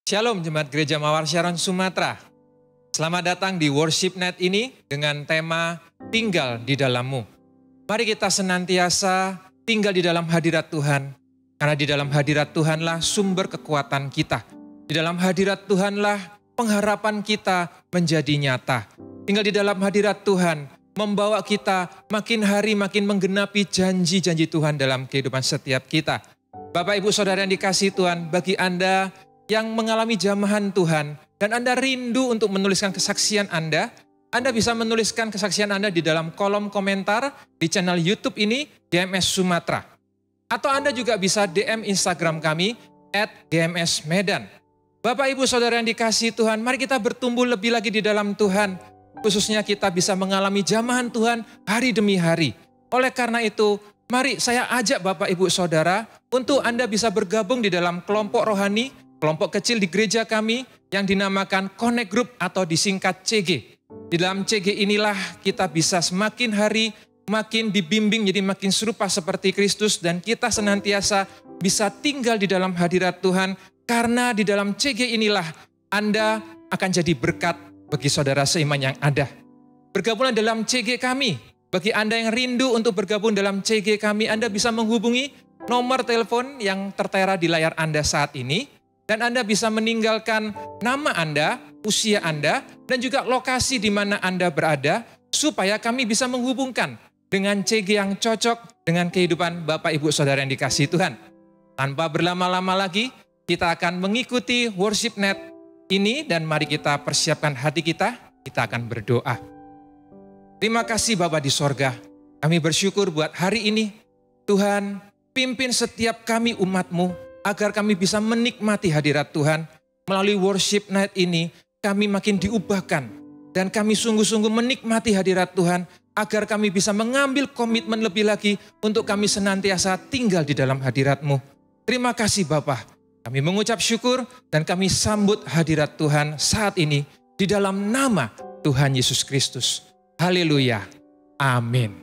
Shalom Jemaat Gereja Mawar Sharon Sumatera. Selamat datang di Worship Night ini dengan tema Tinggal di Dalam-Mu. Mari kita senantiasa tinggal di dalam hadirat Tuhan. Karena di dalam hadirat Tuhanlah sumber kekuatan kita. Di dalam hadirat Tuhanlah pengharapan kita menjadi nyata. Tinggal di dalam hadirat Tuhan membawa kita makin hari makin menggenapi janji-janji Tuhan dalam kehidupan setiap kita. Bapak Ibu Saudara yang dikasihi Tuhan, bagi Anda yang mengalami jamahan Tuhan dan Anda rindu untuk menuliskan kesaksian Anda bisa menuliskan kesaksian Anda di dalam kolom komentar di channel YouTube ini, GMS Sumatera. Atau Anda juga bisa DM Instagram kami, @GMSMedan. Bapak Ibu Saudara yang dikasihi Tuhan, mari kita bertumbuh lebih lagi di dalam Tuhan. Khususnya kita bisa mengalami jamahan Tuhan hari demi hari. Oleh karena itu, mari saya ajak Bapak Ibu Saudara untuk Anda bisa bergabung di dalam kelompok rohani, kelompok kecil di gereja kami yang dinamakan Connect Group atau disingkat CG. Di dalam CG inilah kita bisa semakin hari makin dibimbing jadi makin serupa seperti Kristus dan kita senantiasa bisa tinggal di dalam hadirat Tuhan karena di dalam CG inilah Anda akan jadi berkat bagi saudara seiman yang ada. Bergabunglah dalam CG kami. Bagi Anda yang rindu untuk bergabung dalam CG kami, Anda bisa menghubungi nomor telepon yang tertera di layar Anda saat ini. Dan Anda bisa meninggalkan nama Anda, usia Anda, dan juga lokasi di mana Anda berada, supaya kami bisa menghubungkan dengan CG yang cocok dengan kehidupan Bapak Ibu Saudara yang dikasihi Tuhan. Tanpa berlama-lama lagi, kita akan mengikuti Worship Night ini, dan mari kita persiapkan hati kita akan berdoa. Terima kasih Bapa di sorga, kami bersyukur buat hari ini. Tuhan, pimpin setiap kami umat-Mu, agar kami bisa menikmati hadirat Tuhan. Melalui Worship Night ini, kami makin diubahkan. Dan kami sungguh-sungguh menikmati hadirat Tuhan, agar kami bisa mengambil komitmen lebih lagi untuk kami senantiasa tinggal di dalam hadirat-Mu. Terima kasih Bapa. Kami mengucap syukur dan kami sambut hadirat Tuhan saat ini di dalam nama Tuhan Yesus Kristus. Haleluya. Amin.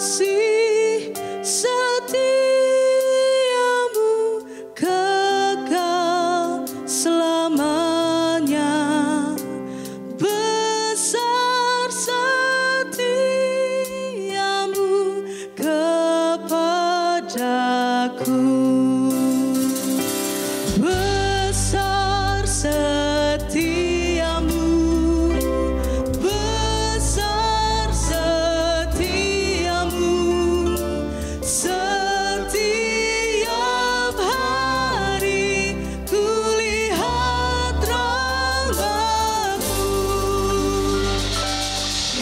kasih setiamu kekal selamanya, besar setiamu kepadaku, besar setiamu, besar setiamu, setiap hari kulihat rahmat-Mu,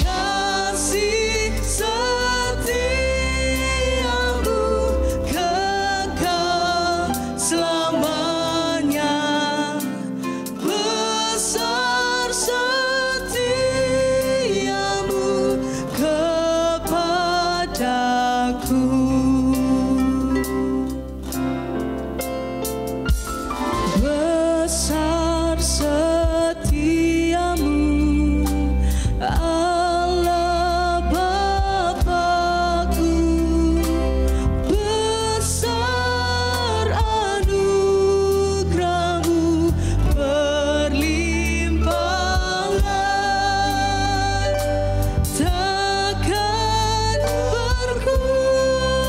kasih setiamu kekal selamanya, besar setiamu kepadaku, besar setiamu Allah Bapa-Ku, besar anugerah-Mu berlimpah, takkan berkurang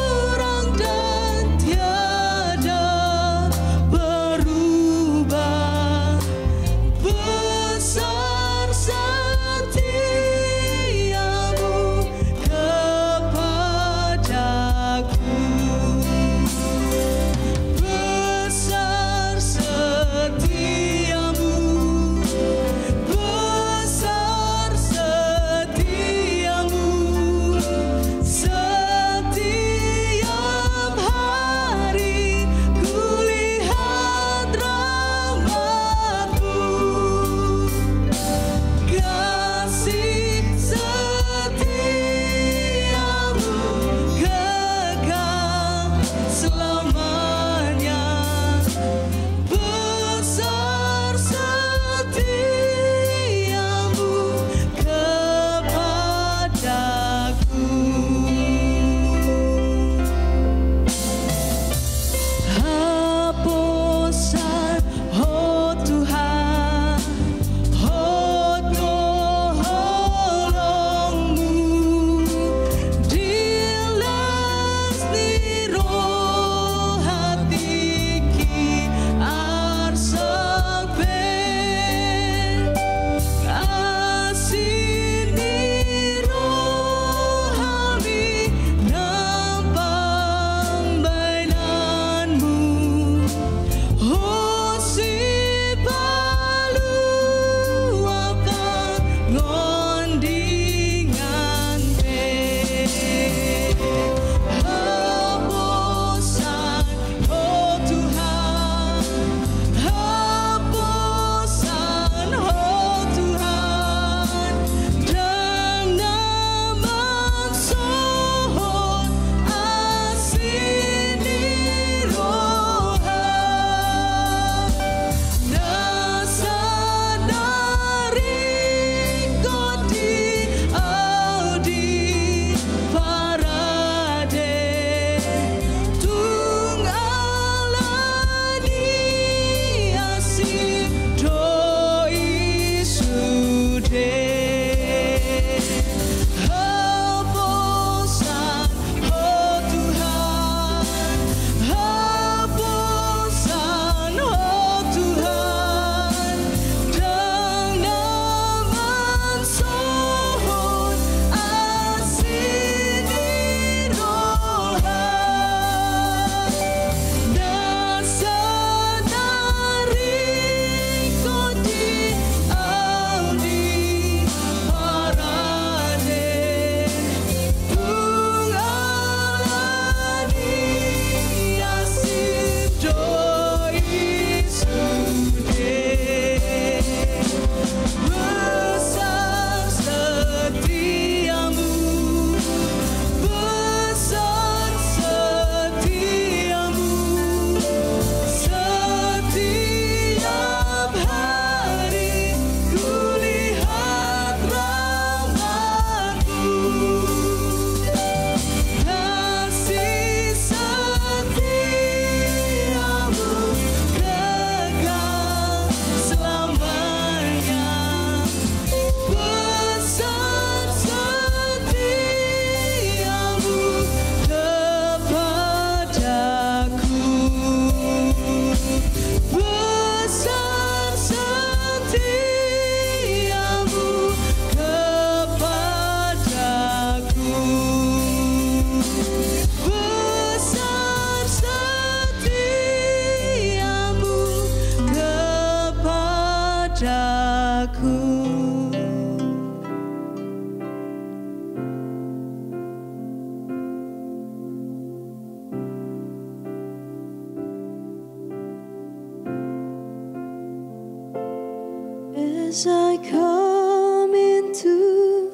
As I come into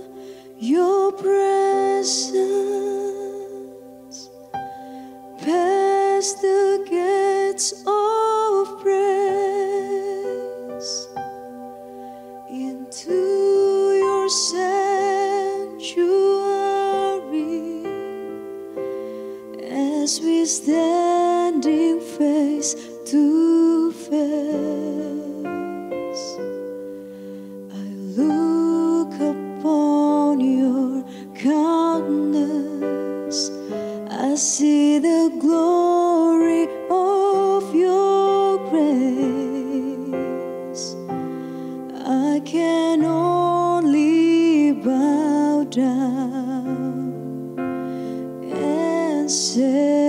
your presence, past the gates of praise, into your sanctuary, as we standing face to face, I look upon your countenance. I see the glory of your grace. I can only bow down and say,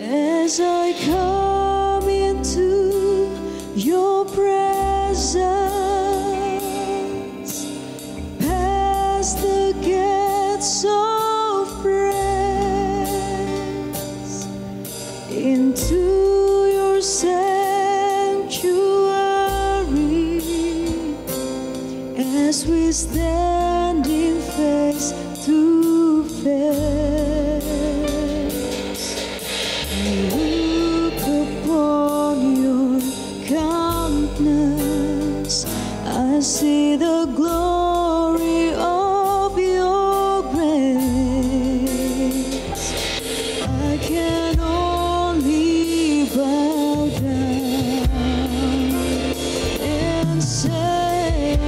as I come into your presence, past the gates of praise, into your sanctuary, as we standing face to face, I look upon your countenance. I see the glory of your grace. I can only bow down and say,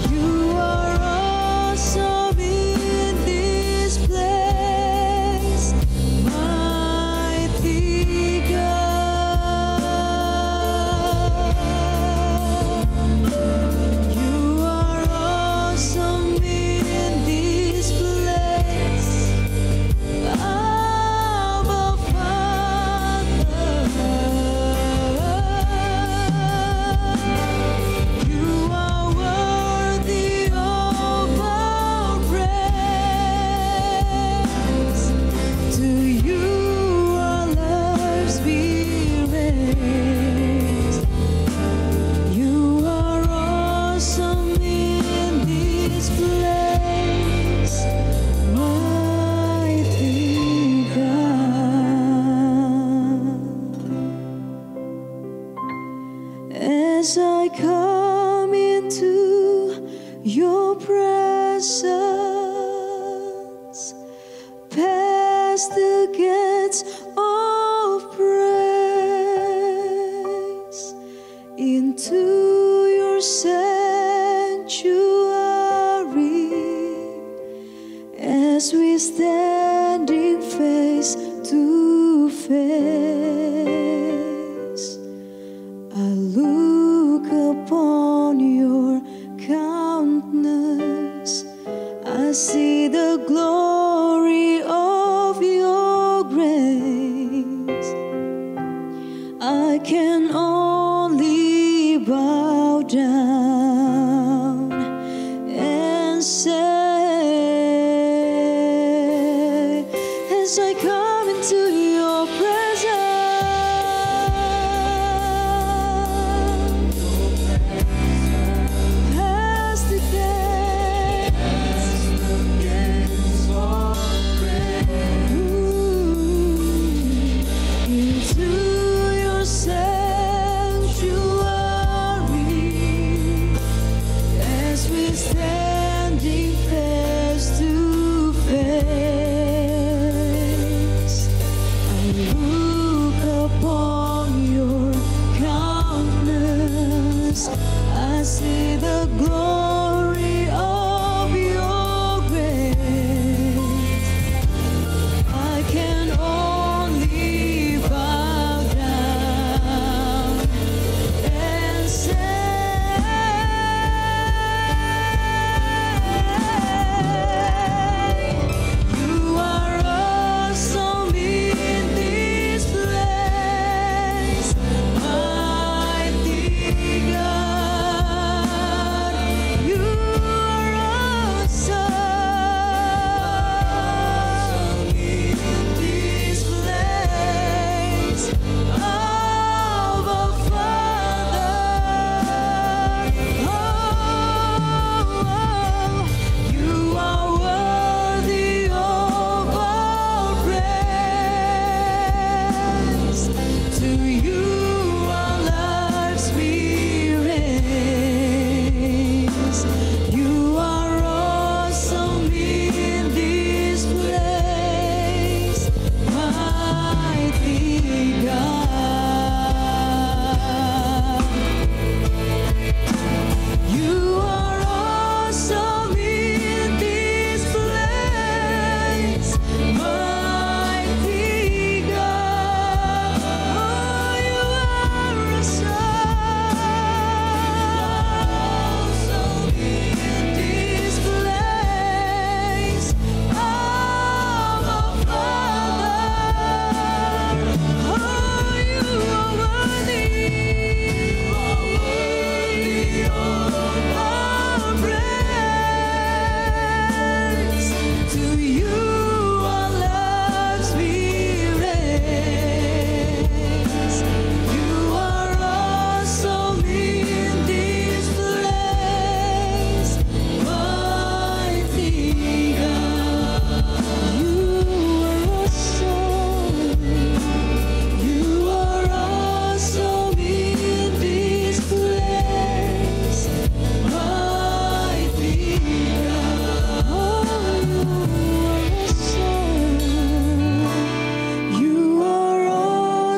you are awesome in this place, mighty God. You are awesome in this place, Abba Father. You are worthy of our praise. To you our lives be raised. You are awesome in this place, mighty God. As I come into your presence, past the gates of praise, into your sanctuary, as we standing face to face, I look upon your countenance. I see the glory of your grace. I can only bow down and say, as I come into your presence,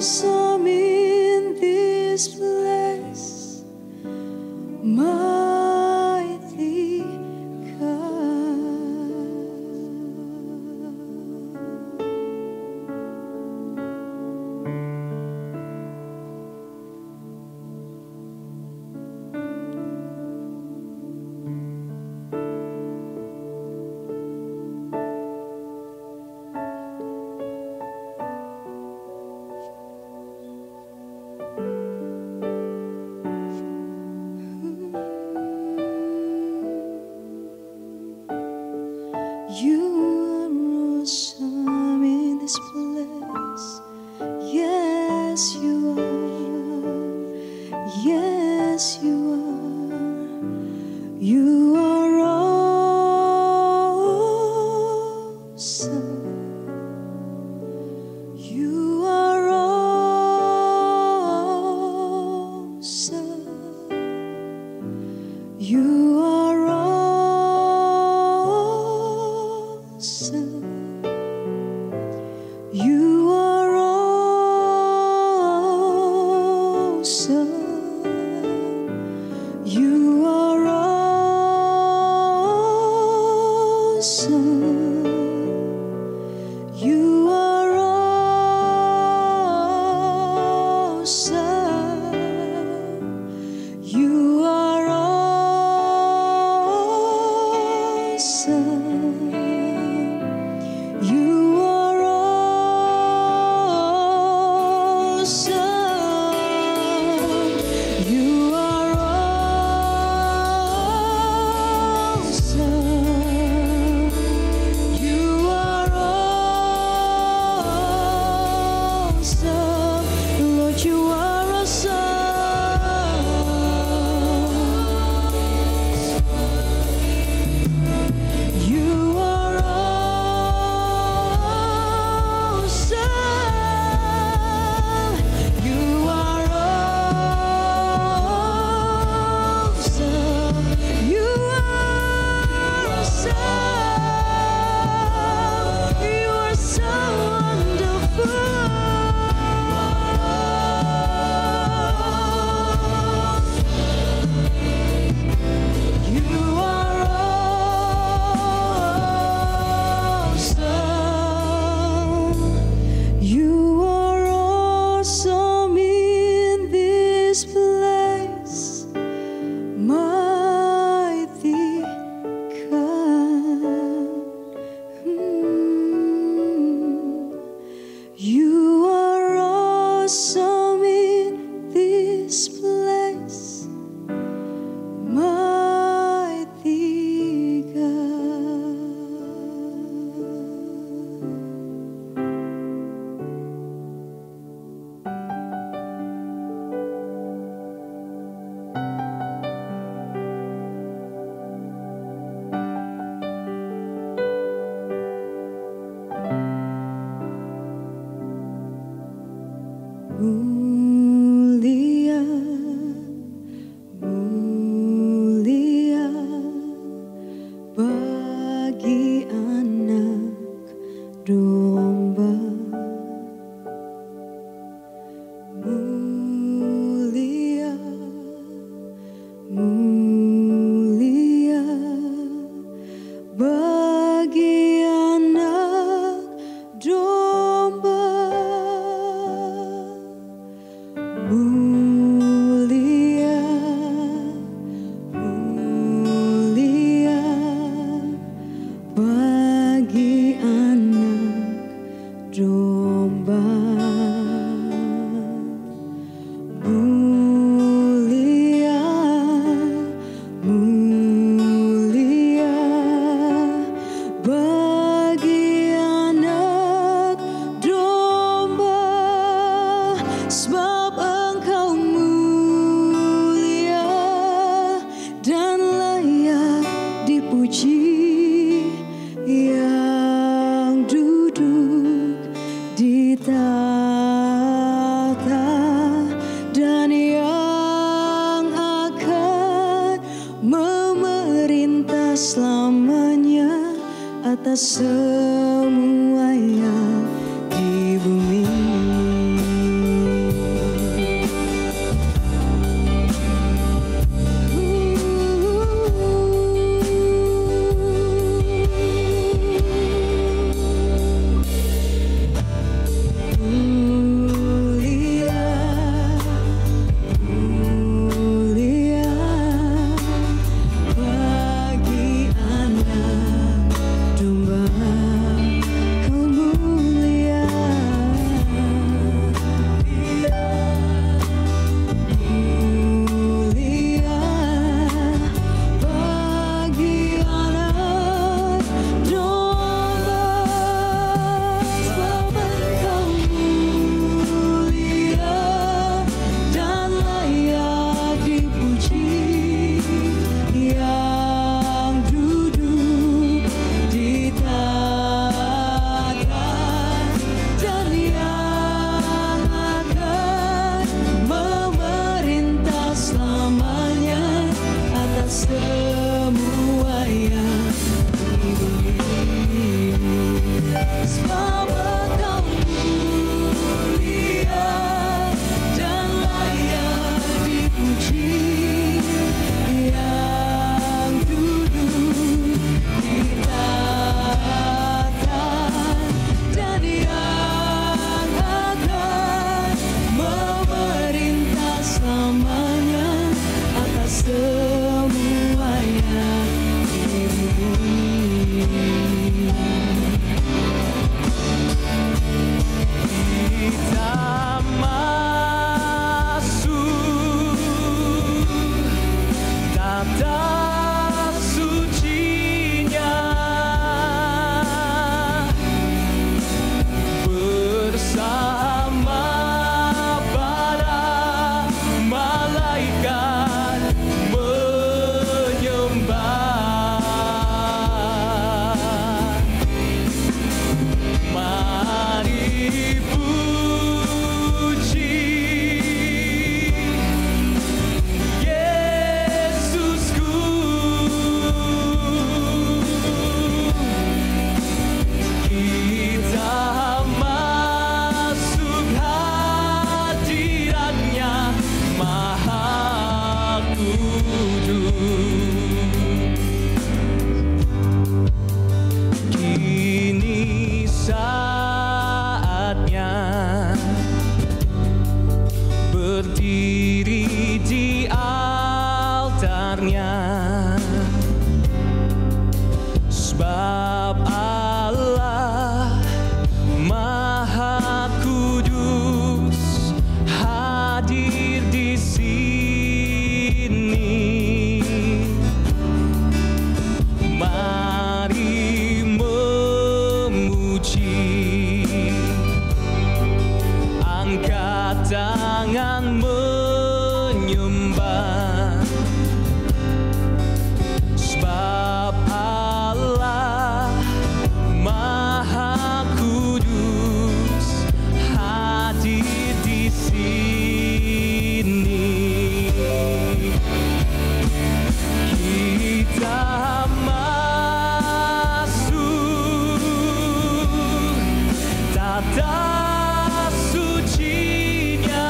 awesome in this place, mighty God. You are awesome in this place. Yes, you are. Yes, you are. You are awesome. You are awesome. You are awesome. You are awesome. You are awesome. You are awesome. You are awesome. You are awesome. You are awesome. You are awesome. Lord, you are awesome. You are awesome. You are awesome. You are awesome. You are so wonderful. You are awesome. You are awesome in this place, mighty God. You are awesome in this place, mighty God. Mulia, mulia bagi anak domba. Mulia, mulia bagi anak domba. Mulia, mulia bagi anak domba. Mulia, mulia bagi anak domba, sebab Engkau mulia dan layak dipuji, yang duduk di tahta dan yang akan memerintah selamanya atas semua yang di bumi. tangan menyembah, sebab Allah Maha Kudus hadir di sini. Kita masuk tata sucinya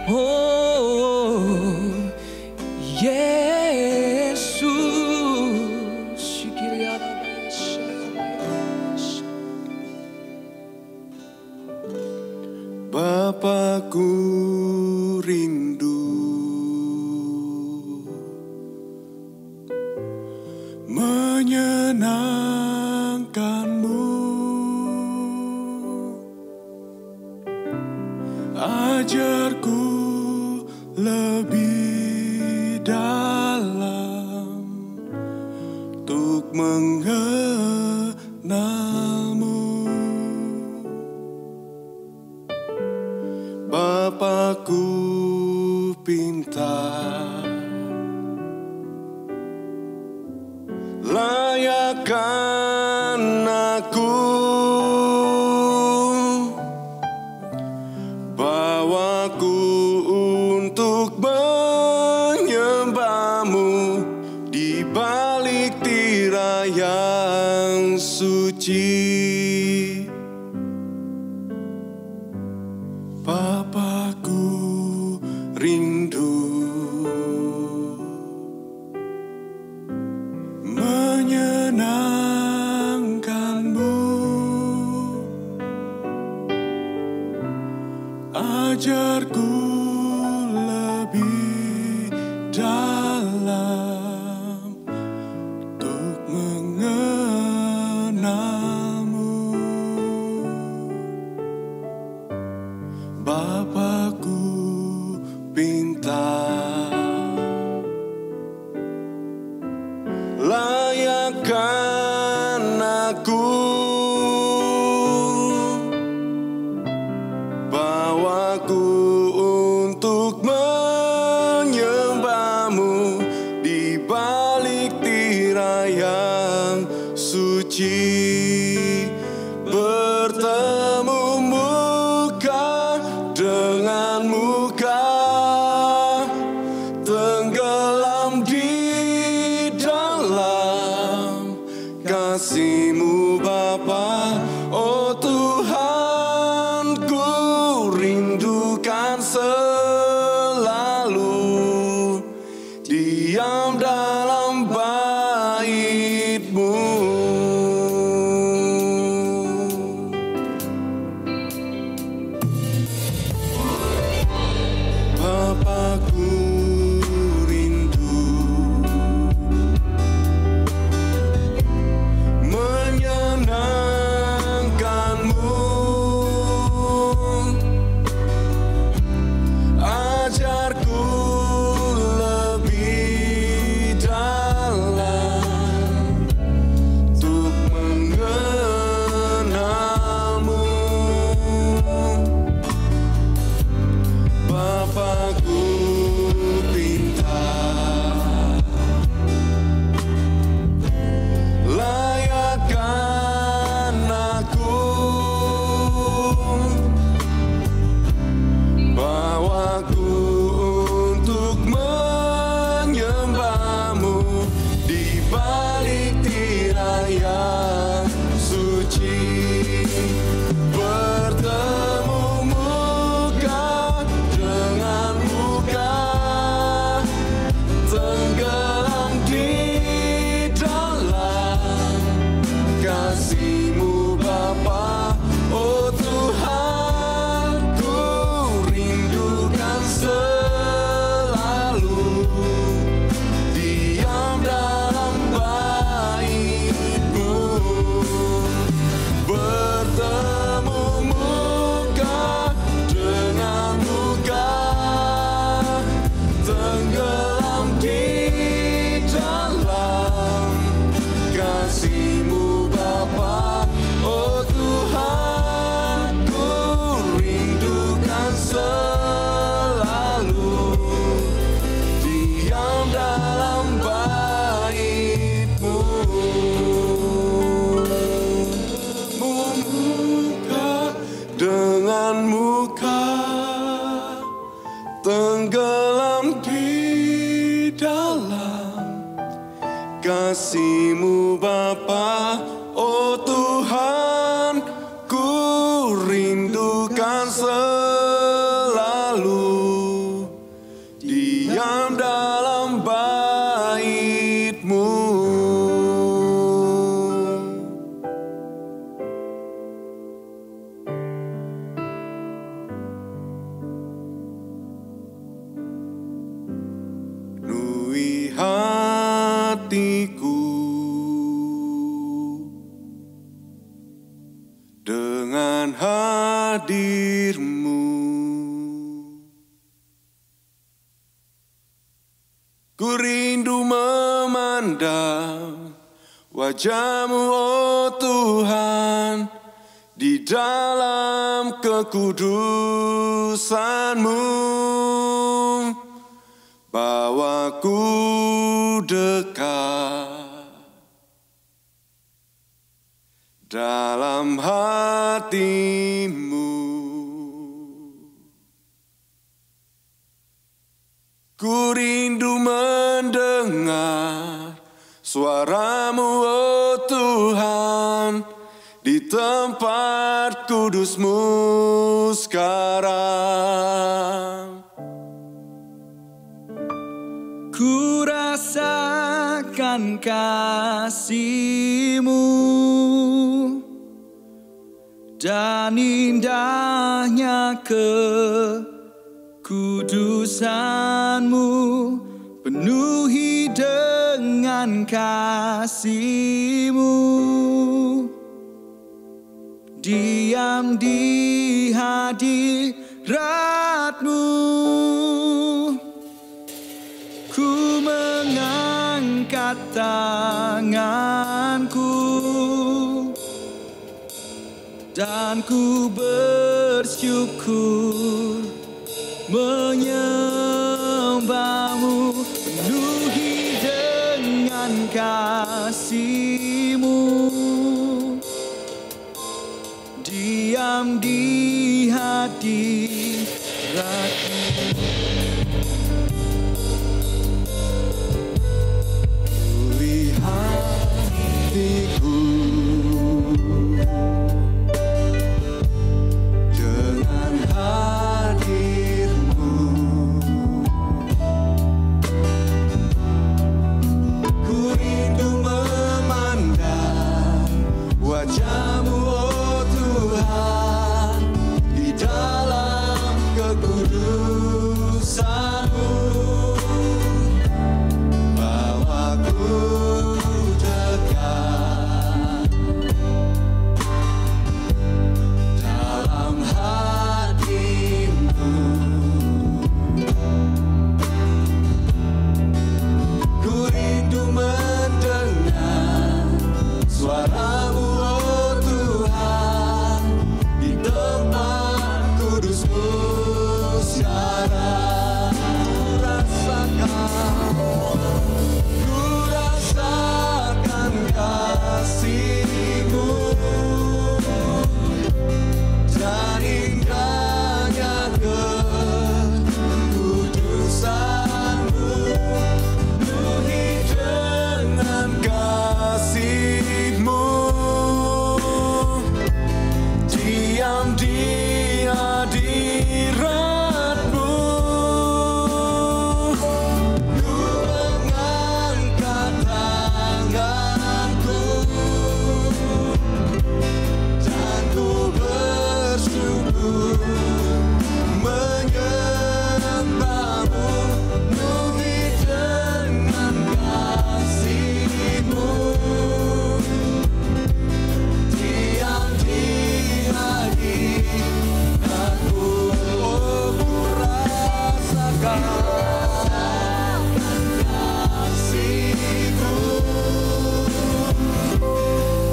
Oh, Yesus. Bapakku rindu menyenangkanmu, ajarku lebih dalam untuk mengenalmu. Bapakku pintar, layakkan aku, bawaku untuk menyembahmu di balik tirai yang suci. Bapakku rindu menyenangkanmu, ajarku lebih dalam untuk mengenalmu. Bapakku pintar, layakkan aku, bawaku untuk menyembahmu di balik tirai yang suci. Bertemu muka dengan muka, tenggelam di dalam kasih-Mu Bapa. Oh Tuhan, ku rindukan selalu diam dalam bait-Mu. Bapakku rindu menyenangkanmu, ajarku lebih dalam untuk mengenalmu. Bapakku pintar, layakkan aku, bawaku untuk menyembahmu di balik tirai yang suci. Bertemu muka dengan muka, tenggelam di dalam kasih-Mu Bapa. Oh Tuhan, ku rindukan selalu diam dalam bait-Mu. Bertemu muka dengan muka, tenggelam di dalam kasih-Mu Bapa. Oh Tuhan, ku rindukan selalu diam dalam bait-Mu. Muka dengan muka, tenggelam di dalam kasih-Mu Bapa. Oh Tuhan, ku rindu dengan hadir-Mu. Ku rindu memandang wajah-Mu, oh Tuhan, di dalam kekudusan-Mu. Bawa ku dekat dalam hati-Mu. Ku rindu mendengar suara-Mu, oh Tuhan, di tempat kudus-Mu sekarang. Ku rasakan kasih-Mu dan indahnya kekudusan-Mu, penuhi dengan kasih-Mu, diam di hadirat-Mu. Ku mengangkat tanganku dan ku bersyukur menyembah-Mu, penuhi dengan kasih-Mu, diam di hadirat-Mu. Hatiku dengan hadir-Mu. Ku rindu memandang wajah-Mu, oh Tuhan, di dalam kekudusan-Mu. Bawaku dalam hati-Mu. Ku rindu mendengar suara-Mu, oh Tuhan, di tempat kudus-Mu sekarang. Ku rasakan kasih-Mu dan indahnya kekudusan-Mu, penuhi dengan kasih-Mu, diam di hadirat-Mu. Ku mengangkat tanganku dan ku bersyukur menyembah-Mu, penuhi dengan kasih-Mu, diam di hadirat-Mu. Oh, ku rasakan kasih-Mu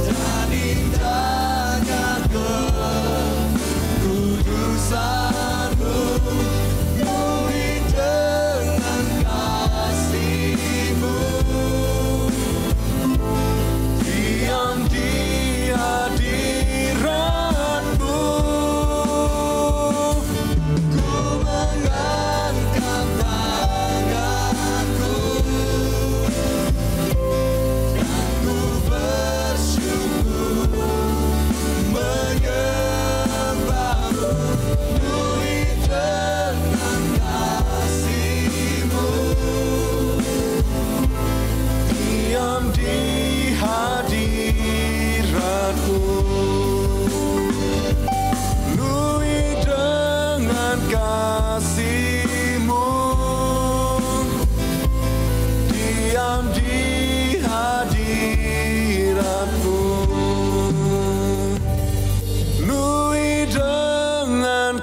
dan indahnya kekudusan-Mu, penuhi dengan kasih-Mu, diam di hadirat-Mu. Ku mengangkat tanganku dan ku bersyukur menyembah-Mu,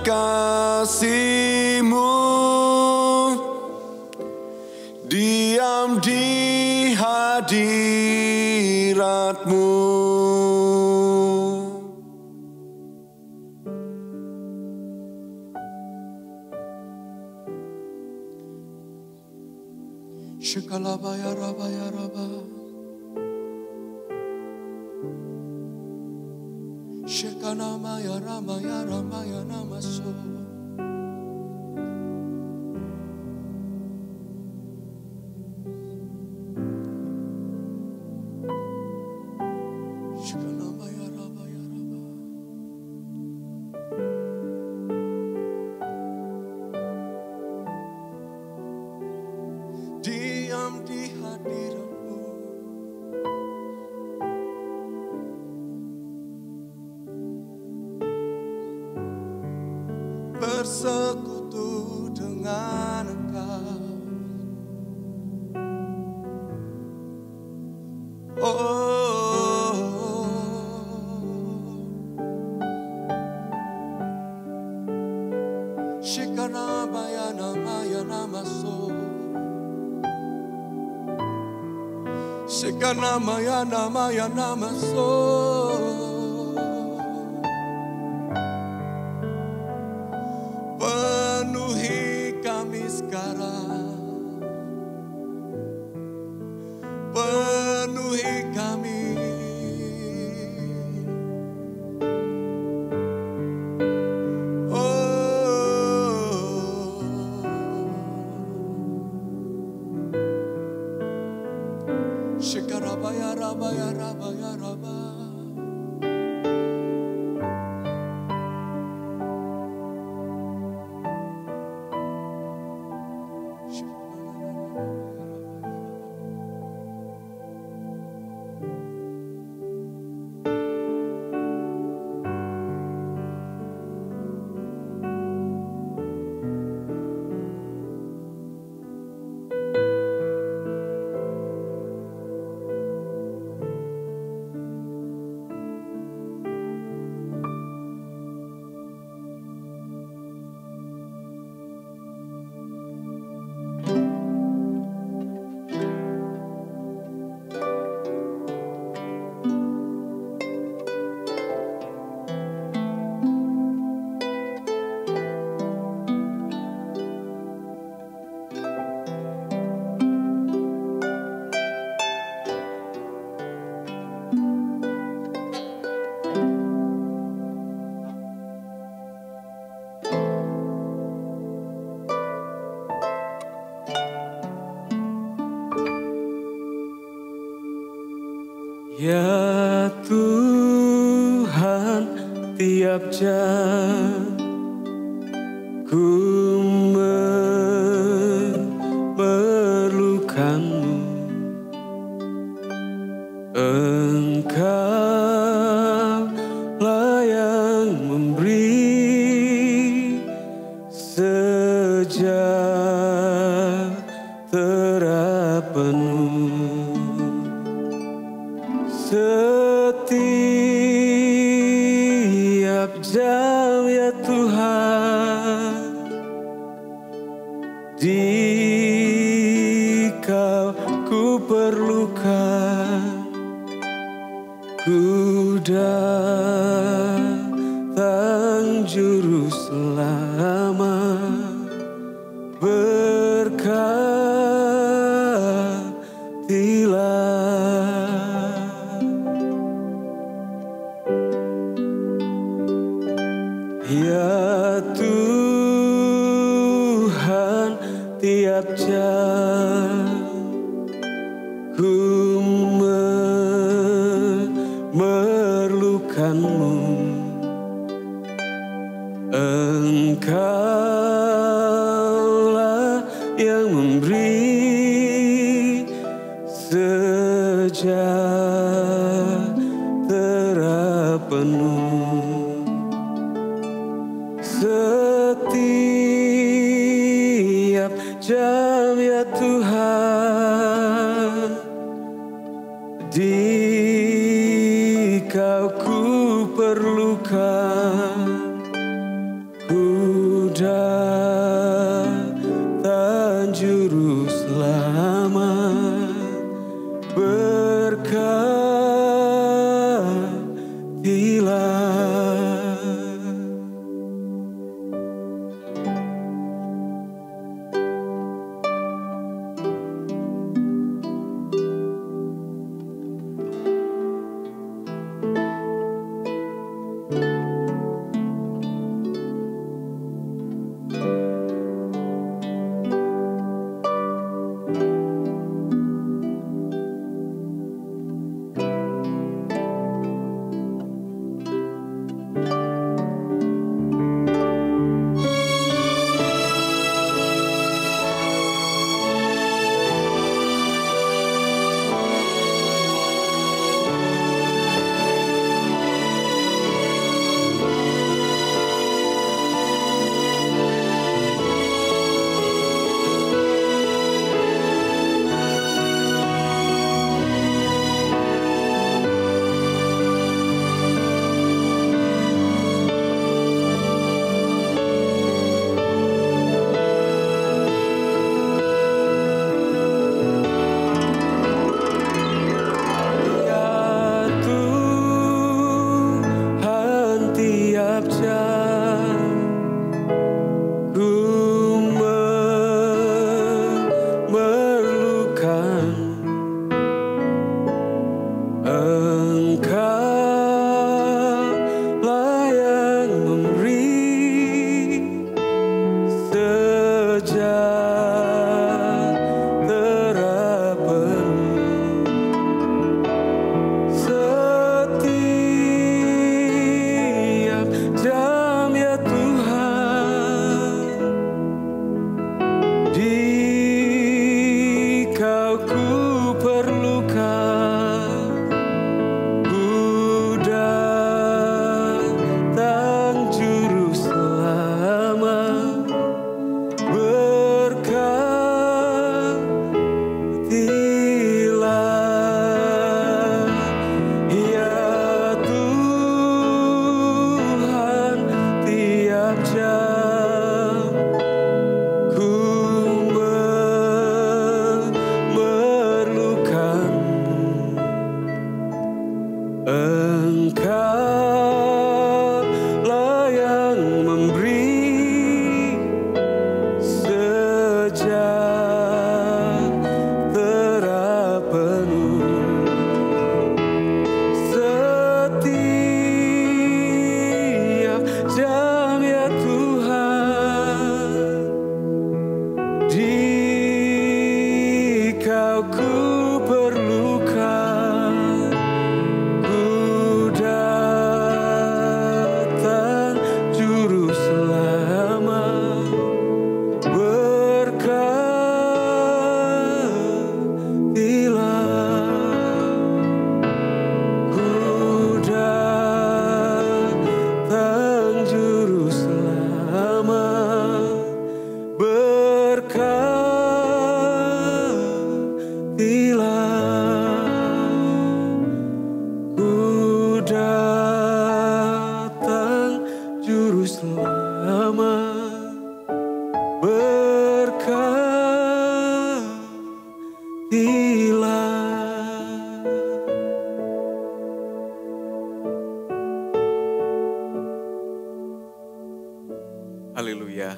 kasih-Mu, diam di hadirat-Mu. Shikalabaya rabaya raba, Shekanamaya ramaya ramaya namaso. Shekanamaya rabaya raba, diam di hadirat-Mu. Bersekutu dengan Engkau. Shikana bayana maya namaso. Shikana mayana maya namaso. Penuhi kami sekarang, penuhi kami. Shikarabaya rabaya rabaya rabaya. Ya Tuhan, tiap jam ku memerlukan-Mu. Engkau-Lah yang memberi sejahtera penuh. Setiap jam ya Tuhan, Di-Kau ku perlukan, ku datang Juru Selamat, berkatilah. Ya Tuhan, tiap jam ku memerlukan-Mu. Engkau-Lah yang memberi sejahtera penuh. Setiap jam ya Tuhan, Di-Kau ku perlukan, ku selamat berkatilah. Haleluya.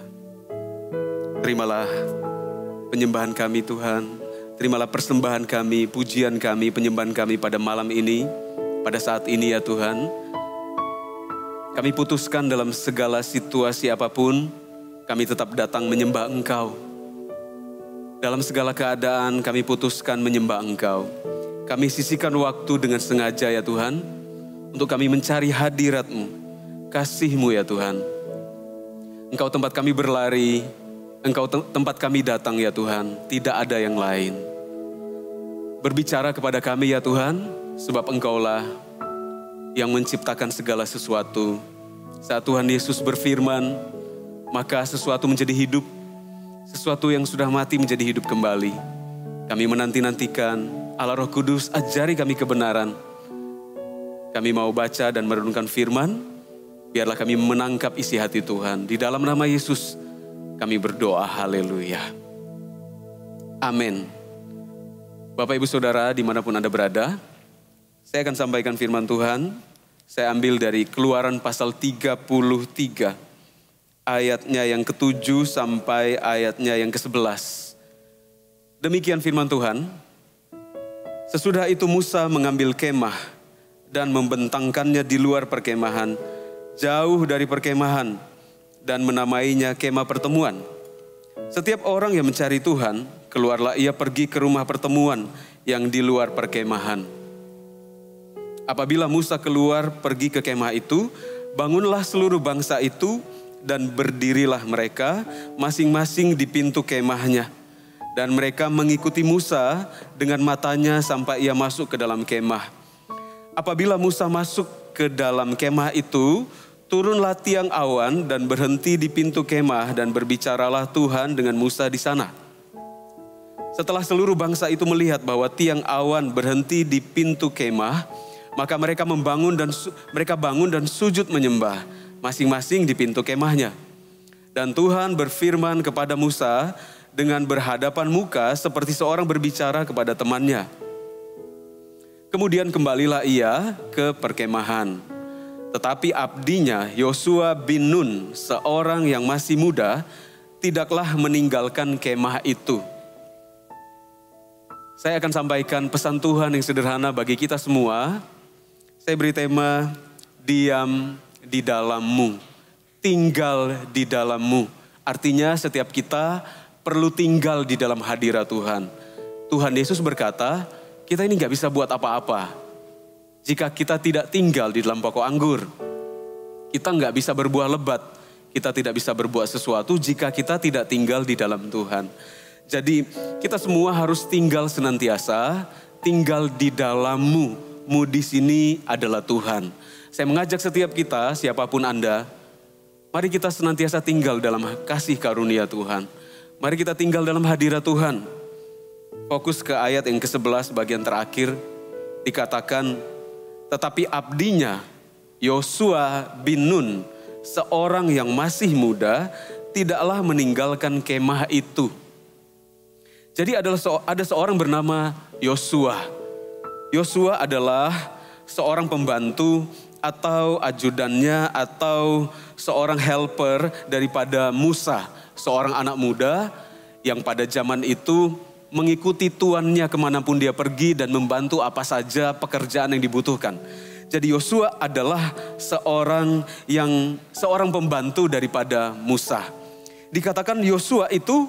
Terimalah penyembahan kami Tuhan. Terimalah persembahan kami, pujian kami, penyembahan kami pada malam ini, pada saat ini ya Tuhan. Kami putuskan dalam segala situasi apapun, kami tetap datang menyembah Engkau. Dalam segala keadaan kami putuskan menyembah Engkau. Kami sisihkan waktu dengan sengaja ya Tuhan, untuk kami mencari hadirat-Mu, kasih-Mu ya Tuhan. Engkau tempat kami berlari, Engkau tempat kami datang ya Tuhan, tidak ada yang lain. Berbicara kepada kami ya Tuhan, sebab Engkaulah yang menciptakan segala sesuatu. Saat Tuhan Yesus berfirman, maka sesuatu menjadi hidup, sesuatu yang sudah mati menjadi hidup kembali. Kami menanti-nantikan, Allah Roh Kudus ajari kami kebenaran. Kami mau baca dan merenungkan firman, biarlah kami menangkap isi hati Tuhan. Di dalam nama Yesus kami berdoa, haleluya. Amin. Bapak Ibu Saudara dimanapun Anda berada, saya akan sampaikan firman Tuhan. Saya ambil dari Keluaran pasal 33, ayatnya yang ke-7 sampai ayatnya yang ke-11. Demikian firman Tuhan. Sesudah itu Musa mengambil kemah dan membentangkannya di luar perkemahan, jauh dari perkemahan, dan menamainya kemah pertemuan. Setiap orang yang mencari Tuhan, keluarlah ia pergi ke rumah pertemuan yang di luar perkemahan. Apabila Musa keluar pergi ke kemah itu, bangunlah seluruh bangsa itu dan berdirilah mereka masing-masing di pintu kemahnya. Dan mereka mengikuti Musa dengan matanya sampai ia masuk ke dalam kemah. Apabila Musa masuk ke dalam kemah itu, turunlah tiang awan dan berhenti di pintu kemah dan berbicaralah Tuhan dengan Musa di sana. Setelah seluruh bangsa itu melihat bahwa tiang awan berhenti di pintu kemah, maka mereka bangun dan sujud menyembah masing-masing di pintu kemahnya. Dan Tuhan berfirman kepada Musa dengan berhadapan muka seperti seorang berbicara kepada temannya. Kemudian kembalilah ia ke perkemahan. Tetapi abdinya Yosua bin Nun, seorang yang masih muda, tidaklah meninggalkan kemah itu. Saya akan sampaikan pesan Tuhan yang sederhana bagi kita semua. Saya beri tema, diam di dalam-Mu, tinggal di dalam-Mu. Artinya setiap kita perlu tinggal di dalam hadirat Tuhan. Tuhan Yesus berkata, kita ini gak bisa buat apa-apa jika kita tidak tinggal di dalam pokok anggur. Kita gak bisa berbuah lebat, kita tidak bisa berbuat sesuatu jika kita tidak tinggal di dalam Tuhan. Jadi kita semua harus tinggal senantiasa, tinggal di dalam-Mu. Mu di sini adalah Tuhan. Saya mengajak setiap kita, siapapun Anda, mari kita senantiasa tinggal dalam kasih karunia Tuhan. Mari kita tinggal dalam hadirat Tuhan. Fokus ke ayat yang ke-11 bagian terakhir, dikatakan, tetapi abdinya Yosua bin Nun, seorang yang masih muda, tidaklah meninggalkan kemah itu. Jadi ada seorang bernama Yosua. Yosua adalah seorang pembantu atau ajudannya atau seorang helper daripada Musa. Seorang anak muda yang pada zaman itu mengikuti tuannya kemanapun dia pergi dan membantu apa saja pekerjaan yang dibutuhkan. Jadi Yosua adalah seorang pembantu daripada Musa. Dikatakan Yosua itu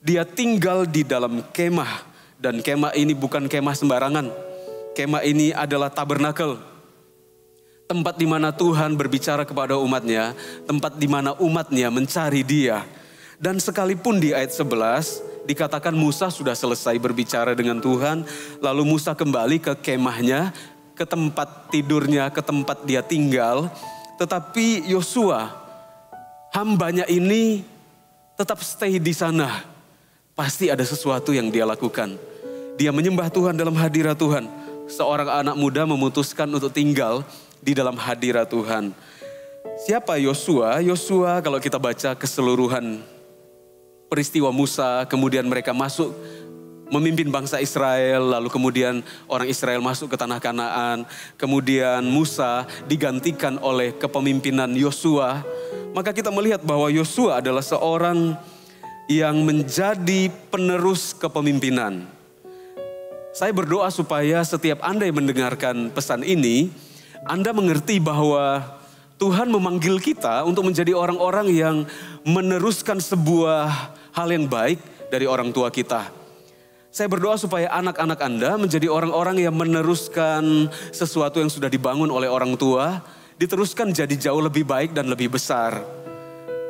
dia tinggal di dalam kemah. Dan kemah ini bukan kemah sembarangan. Kemah ini adalah tabernakel. Tempat di mana Tuhan berbicara kepada umatnya. Tempat di mana umatnya mencari dia. Dan sekalipun di ayat 11 dikatakan Musa sudah selesai berbicara dengan Tuhan. Lalu Musa kembali ke kemahnya, ke tempat tidurnya, ke tempat dia tinggal. Tetapi Yosua, hambanya ini tetap stay di sana. Pasti ada sesuatu yang dia lakukan. Dia menyembah Tuhan dalam hadirat Tuhan. Seorang anak muda memutuskan untuk tinggal di dalam hadirat Tuhan. Siapa Yosua? Yosua kalau kita baca keseluruhan peristiwa Musa, kemudian mereka masuk memimpin bangsa Israel, lalu kemudian orang Israel masuk ke tanah Kanaan, kemudian Musa digantikan oleh kepemimpinan Yosua. Maka kita melihat bahwa Yosua adalah seorang yang menjadi penerus kepemimpinan. Saya berdoa supaya setiap Anda yang mendengarkan pesan ini, Anda mengerti bahwa Tuhan memanggil kita untuk menjadi orang-orang yang meneruskan sebuah hal yang baik dari orang tua kita. Saya berdoa supaya anak-anak Anda menjadi orang-orang yang meneruskan sesuatu yang sudah dibangun oleh orang tua, diteruskan jadi jauh lebih baik dan lebih besar.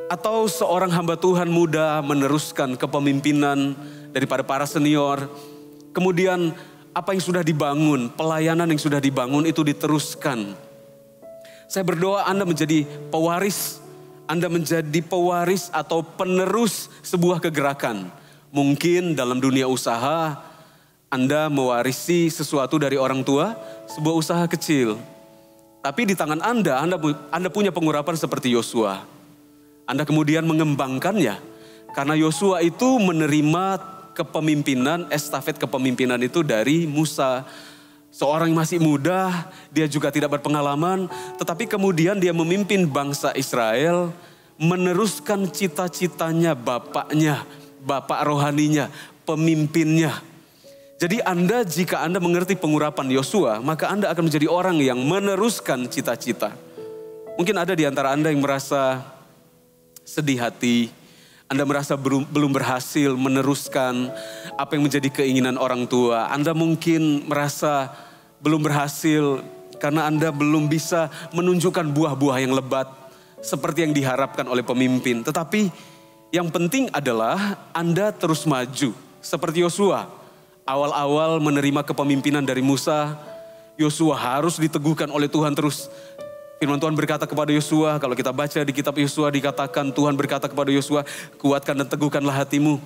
Atau seorang hamba Tuhan muda meneruskan kepemimpinan daripada para senior. Kemudian apa yang sudah dibangun, pelayanan yang sudah dibangun itu diteruskan. Saya berdoa Anda menjadi pewaris. Anda menjadi pewaris atau penerus sebuah kegerakan. Mungkin dalam dunia usaha, Anda mewarisi sesuatu dari orang tua, sebuah usaha kecil. Tapi di tangan Anda punya pengurapan seperti Yosua. Anda kemudian mengembangkannya. Karena Yosua itu menerima kepemimpinan, estafet kepemimpinan itu dari Musa. Seorang yang masih muda, dia juga tidak berpengalaman. Tetapi kemudian dia memimpin bangsa Israel, meneruskan cita-citanya bapaknya, bapak rohaninya, pemimpinnya. Jadi jika Anda mengerti pengurapan Yosua, maka Anda akan menjadi orang yang meneruskan cita-cita. Mungkin ada di antara Anda yang merasa sedih hati, Anda merasa belum berhasil meneruskan apa yang menjadi keinginan orang tua. Anda mungkin merasa belum berhasil karena Anda belum bisa menunjukkan buah-buah yang lebat seperti yang diharapkan oleh pemimpin. Tetapi yang penting adalah Anda terus maju seperti Yosua. Awal-awal menerima kepemimpinan dari Musa, Yosua harus diteguhkan oleh Tuhan terus. Firman Tuhan berkata kepada Yosua, kalau kita baca di kitab Yosua dikatakan Tuhan berkata kepada Yosua, kuatkan dan teguhkanlah hatimu.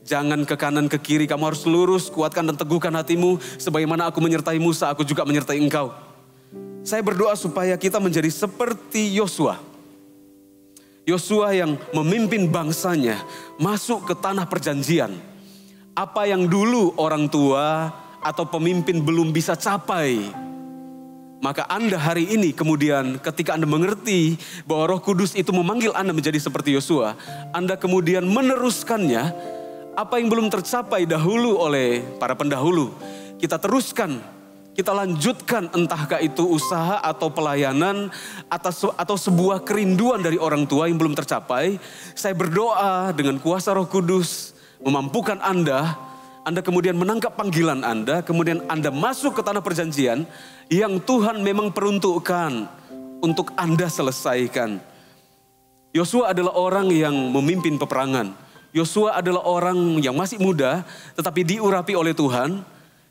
Jangan ke kanan ke kiri, kamu harus lurus, kuatkan dan teguhkan hatimu. Sebagaimana aku menyertai Musa, aku juga menyertai engkau. Saya berdoa supaya kita menjadi seperti Yosua. Yosua yang memimpin bangsanya masuk ke tanah perjanjian. Apa yang dulu orang tua atau pemimpin belum bisa capai. Maka Anda hari ini kemudian ketika Anda mengerti bahwa Roh Kudus itu memanggil Anda menjadi seperti Yosua. Anda kemudian meneruskannya, apa yang belum tercapai dahulu oleh para pendahulu. Kita teruskan, kita lanjutkan entahkah itu usaha atau pelayanan atau sebuah kerinduan dari orang tua yang belum tercapai. Saya berdoa dengan kuasa Roh Kudus memampukan Anda kemudian menangkap panggilan Anda, kemudian Anda masuk ke tanah perjanjian yang Tuhan memang peruntukkan untuk Anda selesaikan. Yosua adalah orang yang memimpin peperangan. Yosua adalah orang yang masih muda tetapi diurapi oleh Tuhan.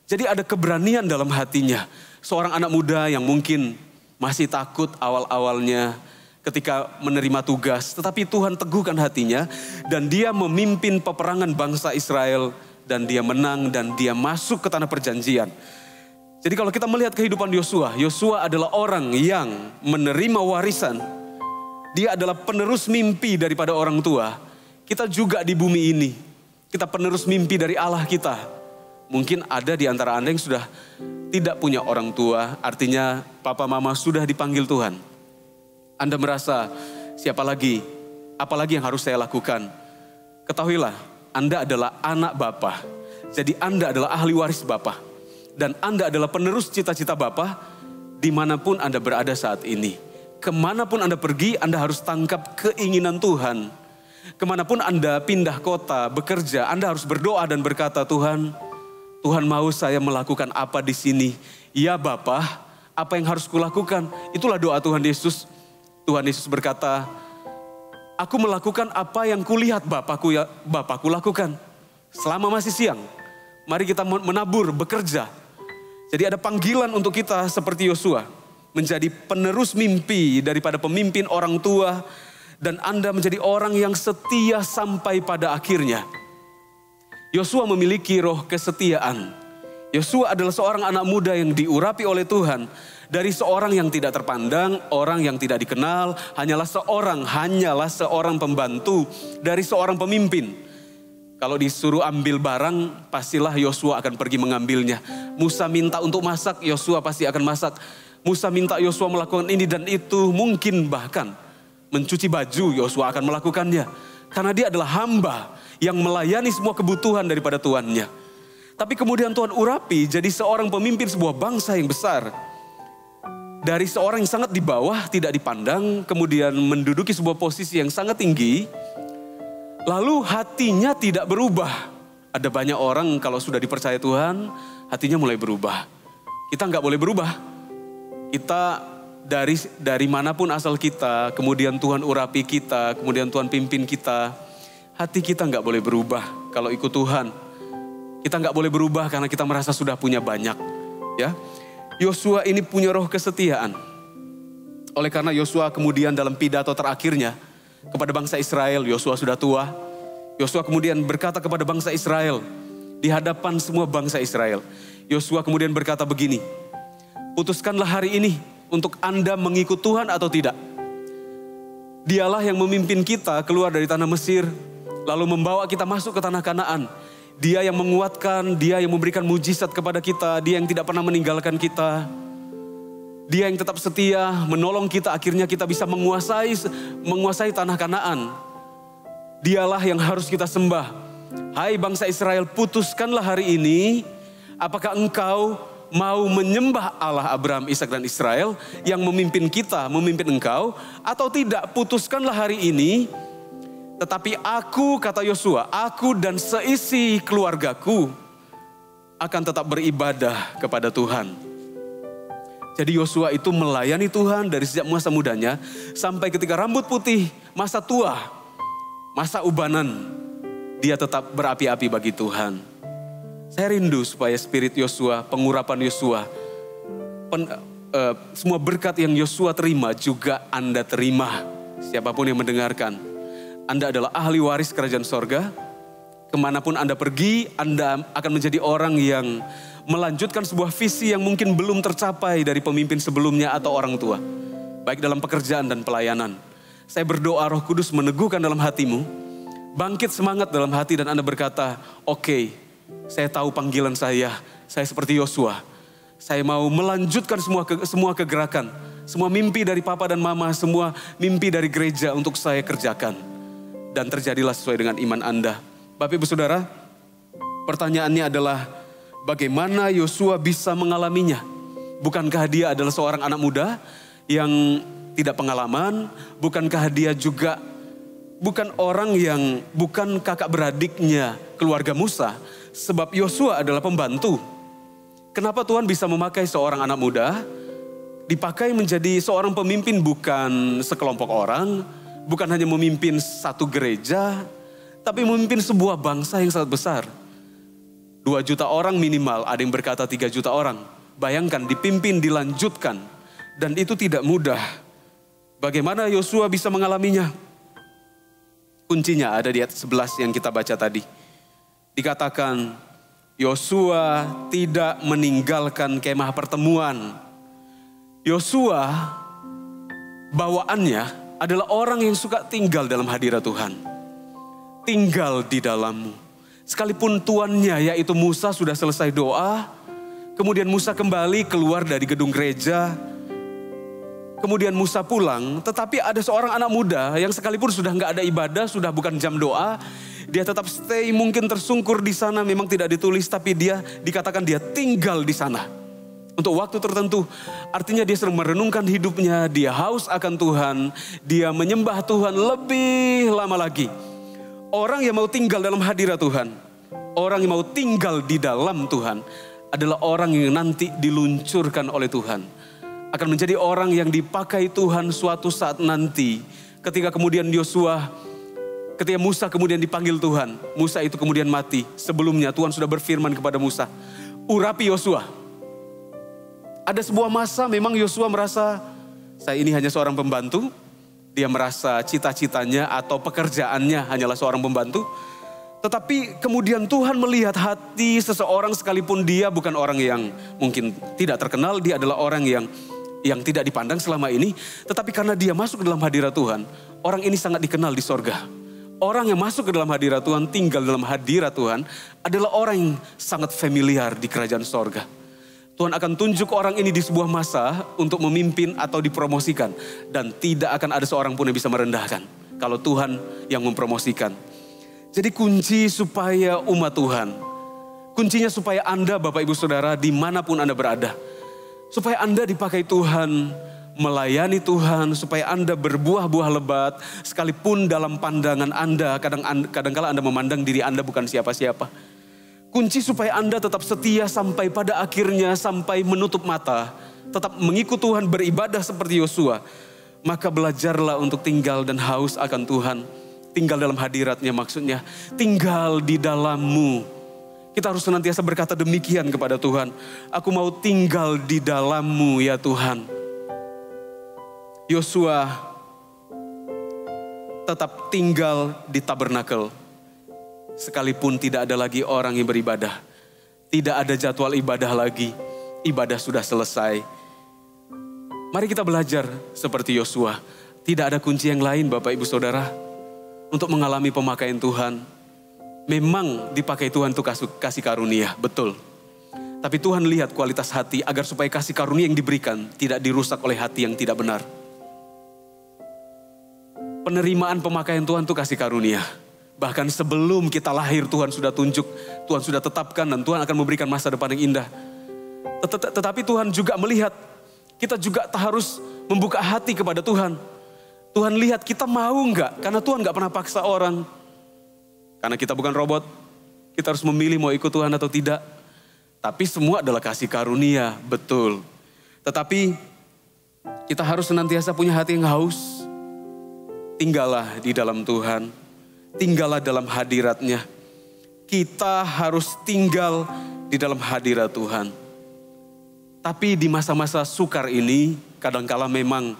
Jadi ada keberanian dalam hatinya. Seorang anak muda yang mungkin masih takut awal-awalnya ketika menerima tugas. Tetapi Tuhan teguhkan hatinya dan dia memimpin peperangan bangsa Israel. Dan dia menang dan dia masuk ke tanah perjanjian. Jadi kalau kita melihat kehidupan Yosua, Yosua adalah orang yang menerima warisan. Dia adalah penerus mimpi daripada orang tua. Kita juga di bumi ini, kita penerus mimpi dari Allah kita. Mungkin ada di antara Anda yang sudah tidak punya orang tua, artinya papa mama sudah dipanggil Tuhan. Anda merasa, siapa lagi? Apalagi yang harus saya lakukan? Ketahuilah, Anda adalah anak Bapa. Jadi Anda adalah ahli waris Bapa. Dan Anda adalah penerus cita-cita Bapa dimanapun Anda berada saat ini. Kemanapun Anda pergi, Anda harus tangkap keinginan Tuhan. Kemanapun Anda pindah kota, bekerja, Anda harus berdoa dan berkata, Tuhan mau saya melakukan apa di sini? Ya Bapa, apa yang harus kulakukan? Itulah doa Tuhan Yesus. Tuhan Yesus berkata, aku melakukan apa yang kulihat Bapakku lakukan. Selama masih siang, mari kita menabur, bekerja. Jadi ada panggilan untuk kita seperti Yosua. Menjadi penerus mimpi daripada pemimpin orang tua. Dan Anda menjadi orang yang setia sampai pada akhirnya. Yosua memiliki roh kesetiaan. Yosua adalah seorang anak muda yang diurapi oleh Tuhan. Dari seorang yang tidak terpandang, orang yang tidak dikenal, hanyalah seorang pembantu dari seorang pemimpin. Kalau disuruh ambil barang, pastilah Yosua akan pergi mengambilnya. Musa minta untuk masak, Yosua pasti akan masak. Musa minta Yosua melakukan ini dan itu, mungkin bahkan mencuci baju, Yosua akan melakukannya. Karena dia adalah hamba yang melayani semua kebutuhan daripada tuannya. Tapi kemudian Tuhan urapi jadi seorang pemimpin sebuah bangsa yang besar. Dari seorang yang sangat di bawah, tidak dipandang, kemudian menduduki sebuah posisi yang sangat tinggi. Lalu hatinya tidak berubah. Ada banyak orang kalau sudah dipercaya Tuhan, hatinya mulai berubah. Kita nggak boleh berubah. Kita dari manapun asal kita, kemudian Tuhan urapi kita, kemudian Tuhan pimpin kita. Hati kita nggak boleh berubah kalau ikut Tuhan. Kita nggak boleh berubah karena kita merasa sudah punya banyak. Ya, Yosua ini punya roh kesetiaan. Oleh karena Yosua kemudian dalam pidato terakhirnya kepada bangsa Israel, Yosua sudah tua. Yosua kemudian berkata kepada bangsa Israel di hadapan semua bangsa Israel. Yosua kemudian berkata begini, putuskanlah hari ini untuk Anda mengikut Tuhan atau tidak. Dialah yang memimpin kita keluar dari tanah Mesir, lalu membawa kita masuk ke tanah Kanaan. Dia yang menguatkan, dia yang memberikan mujizat kepada kita, dia yang tidak pernah meninggalkan kita. Dia yang tetap setia, menolong kita, akhirnya kita bisa menguasai tanah Kanaan. Dialah yang harus kita sembah. Hai bangsa Israel, putuskanlah hari ini, apakah engkau mau menyembah Allah Abraham, Ishak dan Israel yang memimpin kita, memimpin engkau, atau tidak? Putuskanlah hari ini. Tetapi aku, kata Yosua, aku dan seisi keluargaku akan tetap beribadah kepada Tuhan. Jadi Yosua itu melayani Tuhan dari sejak masa mudanya sampai ketika rambut putih, masa tua, masa ubanan, dia tetap berapi-api bagi Tuhan. Saya rindu supaya spirit Yosua, pengurapan Yosua, semua berkat yang Yosua terima juga Anda terima. Siapapun yang mendengarkan, Anda adalah ahli waris kerajaan sorga. Kemanapun Anda pergi, Anda akan menjadi orang yang melanjutkan sebuah visi yang mungkin belum tercapai dari pemimpin sebelumnya atau orang tua. Baik dalam pekerjaan dan pelayanan. Saya berdoa Roh Kudus meneguhkan dalam hatimu. Bangkit semangat dalam hati dan Anda berkata, oke, saya tahu panggilan saya seperti Yosua. Saya mau melanjutkan semua kegerakan. Semua mimpi dari papa dan mama, semua mimpi dari gereja untuk saya kerjakan. Dan terjadilah sesuai dengan iman Anda. Bapak Ibu Saudara, pertanyaannya adalah bagaimana Yosua bisa mengalaminya? Bukankah dia adalah seorang anak muda yang tidak pengalaman? Bukankah dia juga bukan orang yang bukan kakak beradiknya keluarga Musa? Sebab Yosua adalah pembantu. Kenapa Tuhan bisa memakai seorang anak muda? Dipakai menjadi seorang pemimpin bukan sekelompok orang, bukan hanya memimpin satu gereja, tapi memimpin sebuah bangsa yang sangat besar. 2 juta orang minimal, ada yang berkata 3 juta orang. Bayangkan dipimpin, dilanjutkan. Dan itu tidak mudah. Bagaimana Yosua bisa mengalaminya? Kuncinya ada di ayat 11 yang kita baca tadi. Dikatakan, Yosua tidak meninggalkan kemah pertemuan. Yosua bawaannya adalah orang yang suka tinggal dalam hadirat Tuhan. Tinggal di dalammu. Sekalipun tuannya yaitu Musa sudah selesai doa. Kemudian Musa kembali keluar dari gedung gereja. Kemudian Musa pulang. Tetapi ada seorang anak muda yang sekalipun sudah gak ada ibadah, sudah bukan jam doa. Dia tetap stay, mungkin tersungkur di sana, memang tidak ditulis. Tapi dia dikatakan dia tinggal di sana. Untuk waktu tertentu, artinya dia sedang merenungkan hidupnya, dia haus akan Tuhan, dia menyembah Tuhan lebih lama lagi. Orang yang mau tinggal dalam hadirat Tuhan, orang yang mau tinggal di dalam Tuhan, adalah orang yang nanti diluncurkan oleh Tuhan. Akan menjadi orang yang dipakai Tuhan suatu saat nanti. Ketika kemudian ketika Musa kemudian dipanggil Tuhan, Musa itu kemudian mati. Sebelumnya Tuhan sudah berfirman kepada Musa, urapi Yosua. Ada sebuah masa memang Yosua merasa, saya ini hanya seorang pembantu. Dia merasa cita-citanya atau pekerjaannya hanyalah seorang pembantu. Tetapi kemudian Tuhan melihat hati seseorang sekalipun dia bukan orang yang mungkin tidak terkenal, dia adalah orang yang tidak dipandang selama ini. Tetapi karena dia masuk ke dalam hadirat Tuhan, orang ini sangat dikenal di sorga. Orang yang masuk ke dalam hadirat Tuhan, tinggal dalam hadirat Tuhan adalah orang yang sangat familiar di kerajaan sorga. Tuhan akan tunjuk orang ini di sebuah masa untuk memimpin atau dipromosikan. Dan tidak akan ada seorang pun yang bisa merendahkan kalau Tuhan yang mempromosikan. Jadi kunci supaya umat Tuhan, kuncinya supaya Anda Bapak Ibu Saudara dimanapun Anda berada. Supaya Anda dipakai Tuhan, melayani Tuhan, supaya Anda berbuah-buah lebat. Sekalipun dalam pandangan Anda, kadang-kala Anda memandang diri Anda bukan siapa-siapa. Kunci supaya Anda tetap setia sampai pada akhirnya, sampai menutup mata. Tetap mengikut Tuhan, beribadah seperti Yosua. Maka belajarlah untuk tinggal dan haus akan Tuhan. Tinggal dalam hadiratnya maksudnya. Tinggal di dalammu. Kita harus senantiasa berkata demikian kepada Tuhan. Aku mau tinggal di dalammu ya Tuhan. Yosua tetap tinggal di tabernakel. Sekalipun tidak ada lagi orang yang beribadah. Tidak ada jadwal ibadah lagi. Ibadah sudah selesai. Mari kita belajar seperti Yosua. Tidak ada kunci yang lain Bapak Ibu Saudara. Untuk mengalami pemakaian Tuhan. Memang dipakai Tuhan itu kasih karunia, betul. Tapi Tuhan lihat kualitas hati agar supaya kasih karunia yang diberikan tidak dirusak oleh hati yang tidak benar. Penerimaan pemakaian Tuhan itu kasih karunia. Bahkan sebelum kita lahir Tuhan sudah tunjuk, Tuhan sudah tetapkan dan Tuhan akan memberikan masa depan yang indah. Tetapi Tuhan juga melihat, kita juga harus membuka hati kepada Tuhan. Tuhan lihat kita mau enggak, karena Tuhan enggak pernah paksa orang. Karena kita bukan robot, kita harus memilih mau ikut Tuhan atau tidak. Tapi semua adalah kasih karunia, betul. Tetapi kita harus senantiasa punya hati yang haus. Tinggallah di dalam Tuhan. Tinggallah dalam hadiratnya. Kita harus tinggal di dalam hadirat Tuhan. Tapi di masa-masa sukar ini, kadangkala memang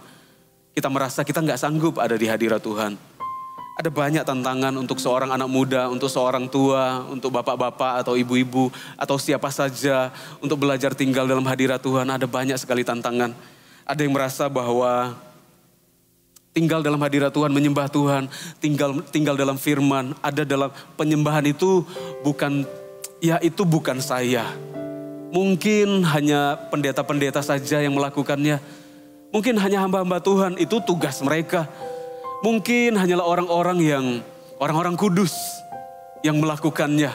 kita merasa kita nggak sanggup ada di hadirat Tuhan. Ada banyak tantangan untuk seorang anak muda, untuk seorang tua, untuk bapak-bapak atau ibu-ibu, atau siapa saja untuk belajar tinggal dalam hadirat Tuhan. Ada banyak sekali tantangan. Ada yang merasa bahwa tinggal dalam hadirat Tuhan, menyembah Tuhan, tinggal dalam firman, ada dalam penyembahan itu bukan saya. Mungkin hanya pendeta-pendeta saja yang melakukannya. Mungkin hanya hamba-hamba Tuhan, itu tugas mereka. Mungkin hanyalah orang-orang kudus yang melakukannya.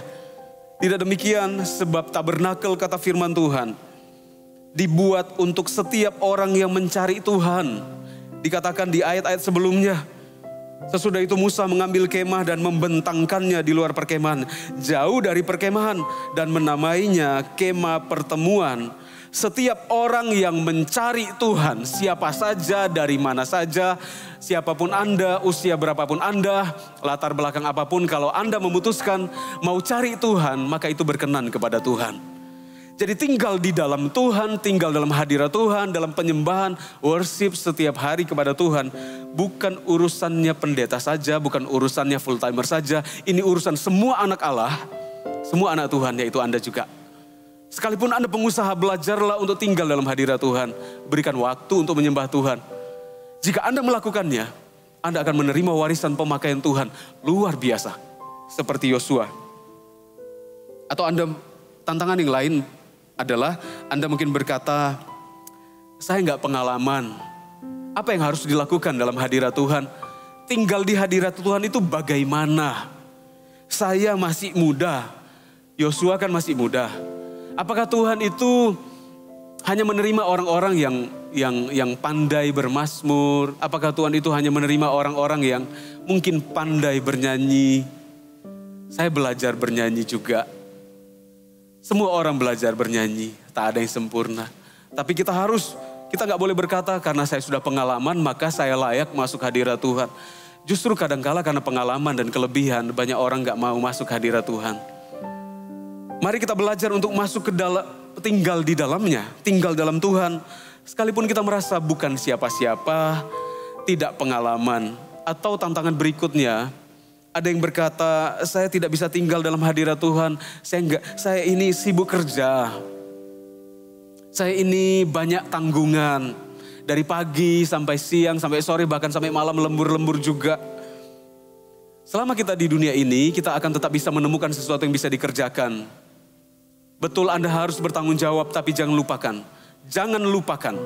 Tidak demikian, sebab tabernakel kata firman Tuhan dibuat untuk setiap orang yang mencari Tuhan. Dikatakan di ayat-ayat sebelumnya, sesudah itu Musa mengambil kemah dan membentangkannya di luar perkemahan, jauh dari perkemahan, dan menamainya kemah pertemuan. Setiap orang yang mencari Tuhan, siapa saja, dari mana saja, siapapun Anda, usia berapapun Anda, latar belakang apapun, kalau Anda memutuskan mau cari Tuhan, maka itu berkenan kepada Tuhan. Jadi tinggal di dalam Tuhan, tinggal dalam hadirat Tuhan, dalam penyembahan, worship setiap hari kepada Tuhan. Bukan urusannya pendeta saja, bukan urusannya full timer saja. Ini urusan semua anak Allah, semua anak Tuhan, yaitu Anda juga. Sekalipun Anda pengusaha, belajarlah untuk tinggal dalam hadirat Tuhan. Berikan waktu untuk menyembah Tuhan. Jika Anda melakukannya, Anda akan menerima warisan pemakaian Tuhan luar biasa. Seperti Yosua. Atau Anda, tantangan yang lain adalah Anda mungkin berkata, saya nggak pengalaman. Apa yang harus dilakukan dalam hadirat Tuhan? Tinggal di hadirat Tuhan itu bagaimana? Saya masih muda. Yosua kan masih muda. Apakah Tuhan itu hanya menerima orang-orang yang pandai bermazmur? Apakah Tuhan itu hanya menerima orang-orang yang mungkin pandai bernyanyi? Saya belajar bernyanyi juga. Semua orang belajar bernyanyi, tak ada yang sempurna. Tapi kita nggak boleh berkata karena saya sudah pengalaman maka saya layak masuk hadirat Tuhan. Justru kadangkala karena pengalaman dan kelebihan banyak orang nggak mau masuk hadirat Tuhan. Mari kita belajar untuk masuk ke dalam, tinggal di dalamnya, tinggal dalam Tuhan. Sekalipun kita merasa bukan siapa-siapa, tidak pengalaman. Atau tantangan berikutnya, Ada yang berkata, saya tidak bisa tinggal dalam hadirat Tuhan. Saya ini sibuk kerja. Saya ini banyak tanggungan. Dari pagi sampai siang, sampai sore, bahkan sampai malam lembur-lembur juga. Selama kita di dunia ini, kita akan tetap bisa menemukan sesuatu yang bisa dikerjakan. Betul, Anda harus bertanggung jawab, tapi jangan lupakan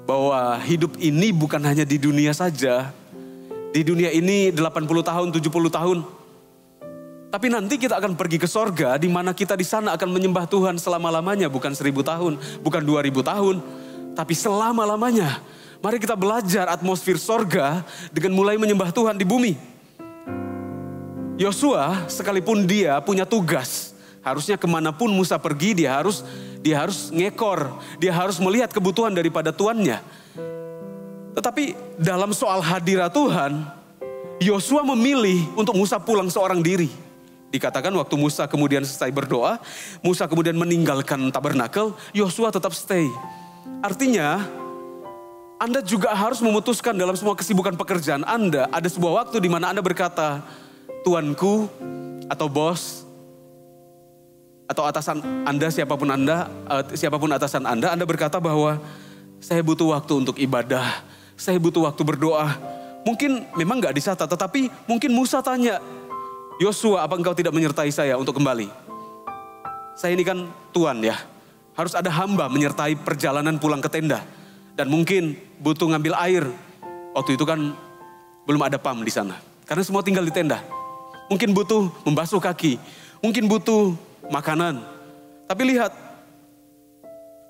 bahwa hidup ini bukan hanya di dunia saja. Di dunia ini 80 tahun, 70 tahun. Tapi nanti kita akan pergi ke sorga, di mana kita di sana akan menyembah Tuhan selama-lamanya. Bukan 1000 tahun, bukan 2000 tahun, tapi selama-lamanya. Mari kita belajar atmosfer sorga dengan mulai menyembah Tuhan di bumi. Yosua sekalipun dia punya tugas, harusnya kemanapun Musa pergi dia harus ngekor, dia harus melihat kebutuhan daripada tuannya. Tetapi dalam soal hadirat Tuhan, Yosua memilih untuk Musa pulang seorang diri. Dikatakan waktu Musa kemudian selesai berdoa, Musa kemudian meninggalkan tabernakel, Yosua tetap stay. Artinya, Anda juga harus memutuskan dalam semua kesibukan pekerjaan Anda, ada sebuah waktu di mana Anda berkata, tuanku atau bos, atau atasan Anda, siapapun atasan Anda berkata bahwa saya butuh waktu untuk ibadah, saya butuh waktu berdoa. Mungkin memang gak disata, tetapi mungkin Musa tanya, Yosua, apa engkau tidak menyertai saya untuk kembali? Saya ini kan tuan ya, harus ada hamba menyertai perjalanan pulang ke tenda. Dan mungkin butuh ngambil air. Waktu itu kan belum ada PAM di sana, karena semua tinggal di tenda. Mungkin butuh membasuh kaki, mungkin butuh makanan. Tapi lihat,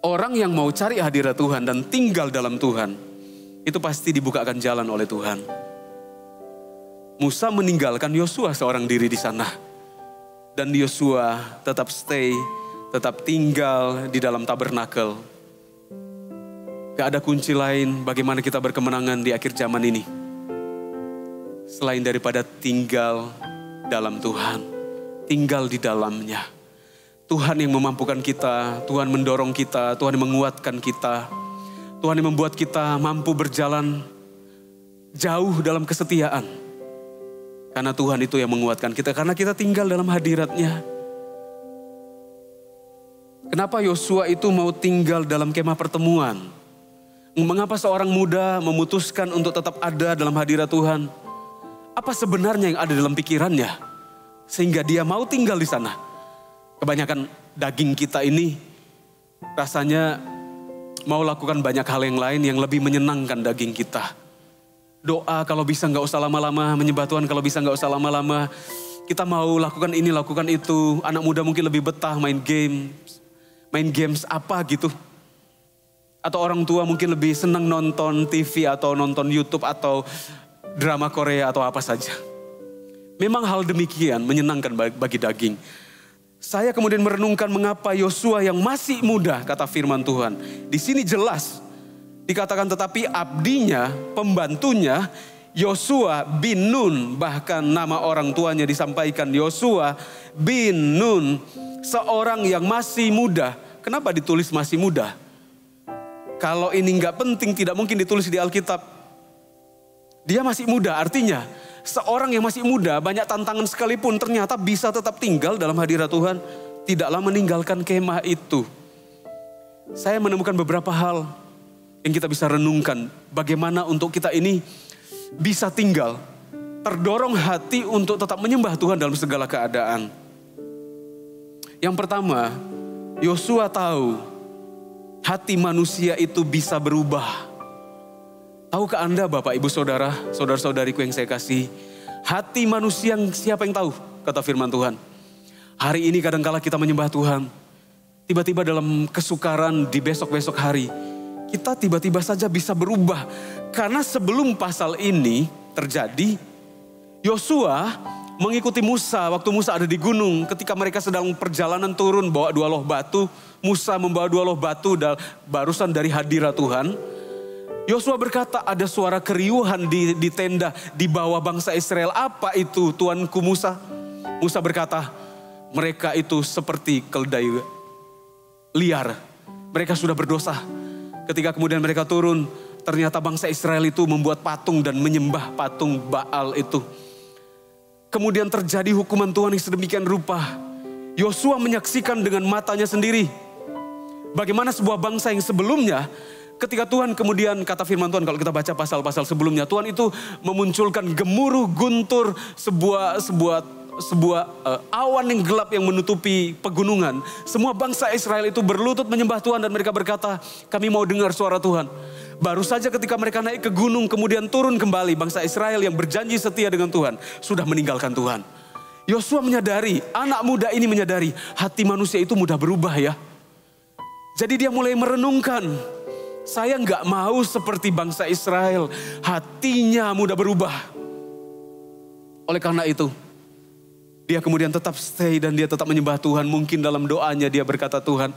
orang yang mau cari hadirat Tuhan dan tinggal dalam Tuhan, itu pasti dibukakan jalan oleh Tuhan. Musa meninggalkan Yosua seorang diri di sana. Dan Yosua tetap stay, tetap tinggal di dalam tabernakel. Gak ada kunci lain bagaimana kita berkemenangan di akhir zaman ini, selain daripada tinggal dalam Tuhan, tinggal di dalamnya. Tuhan yang memampukan kita, Tuhan mendorong kita, Tuhan yang menguatkan kita. Tuhan yang membuat kita mampu berjalan jauh dalam kesetiaan. Karena Tuhan itu yang menguatkan kita, karena kita tinggal dalam hadirat-Nya. Kenapa Yosua itu mau tinggal dalam kemah pertemuan? Mengapa seorang muda memutuskan untuk tetap ada dalam hadirat Tuhan? Apa sebenarnya yang ada dalam pikirannya sehingga dia mau tinggal di sana? Kebanyakan daging kita ini rasanya mau lakukan banyak hal yang lain yang lebih menyenangkan daging kita. Doa kalau bisa gak usah lama-lama, menyembah Tuhan kalau bisa gak usah lama-lama. Kita mau lakukan ini, lakukan itu. Anak muda mungkin lebih betah main games apa gitu. Atau orang tua mungkin lebih senang nonton TV atau nonton YouTube atau drama Korea atau apa saja. Memang hal demikian menyenangkan bagi daging. Saya kemudian merenungkan mengapa Yosua yang masih muda, kata firman Tuhan. Di sini jelas dikatakan tetapi abdinya, pembantunya Yosua bin Nun, bahkan nama orang tuanya disampaikan Yosua bin Nun, seorang yang masih muda. Kenapa ditulis masih muda? Kalau ini nggak penting, tidak mungkin ditulis di Alkitab. Dia masih muda, artinya seorang yang masih muda, banyak tantangan sekalipun ternyata bisa tetap tinggal dalam hadirat Tuhan. Tidaklah meninggalkan kemah itu. Saya menemukan beberapa hal yang kita bisa renungkan. Bagaimana untuk kita ini bisa tinggal, terdorong hati untuk tetap menyembah Tuhan dalam segala keadaan. Yang pertama, Yosua tahu hati manusia itu bisa berubah. Tahukah Anda Bapak Ibu Saudara, saudara-saudariku yang saya kasih, hati manusia siapa yang tahu, kata firman Tuhan. Hari ini kadangkala kita menyembah Tuhan, tiba-tiba dalam kesukaran di besok-besok hari, kita tiba-tiba saja bisa berubah. Karena sebelum pasal ini terjadi, Yosua mengikuti Musa waktu Musa ada di gunung. Ketika mereka sedang perjalanan turun bawa 2 loh batu, Musa membawa 2 loh batu barusan dari hadirat Tuhan. Yosua berkata ada suara keriuhan di tenda di bawah bangsa Israel. Apa itu tuanku Musa? Musa berkata mereka itu seperti keledai liar. Mereka sudah berdosa. Ketika kemudian mereka turun, ternyata bangsa Israel itu membuat patung dan menyembah patung Baal itu. kemudian terjadi hukuman Tuhan yang sedemikian rupa. Yosua menyaksikan dengan matanya sendiri bagaimana sebuah bangsa yang sebelumnya, ketika Tuhan kemudian, kata firman Tuhan kalau kita baca pasal-pasal sebelumnya, Tuhan itu memunculkan gemuruh guntur, sebuah awan yang gelap yang menutupi pegunungan. Semua bangsa Israel itu berlutut menyembah Tuhan dan mereka berkata, kami mau dengar suara Tuhan. Baru saja ketika mereka naik ke gunung kemudian turun kembali, bangsa Israel yang berjanji setia dengan Tuhan sudah meninggalkan Tuhan. Yosua menyadari, anak muda ini menyadari hati manusia itu mudah berubah ya. Jadi dia mulai merenungkan, saya nggak mau seperti bangsa Israel, hatinya mudah berubah. Oleh karena itu, dia kemudian tetap stay dan dia tetap menyembah Tuhan. Mungkin dalam doanya dia berkata, Tuhan,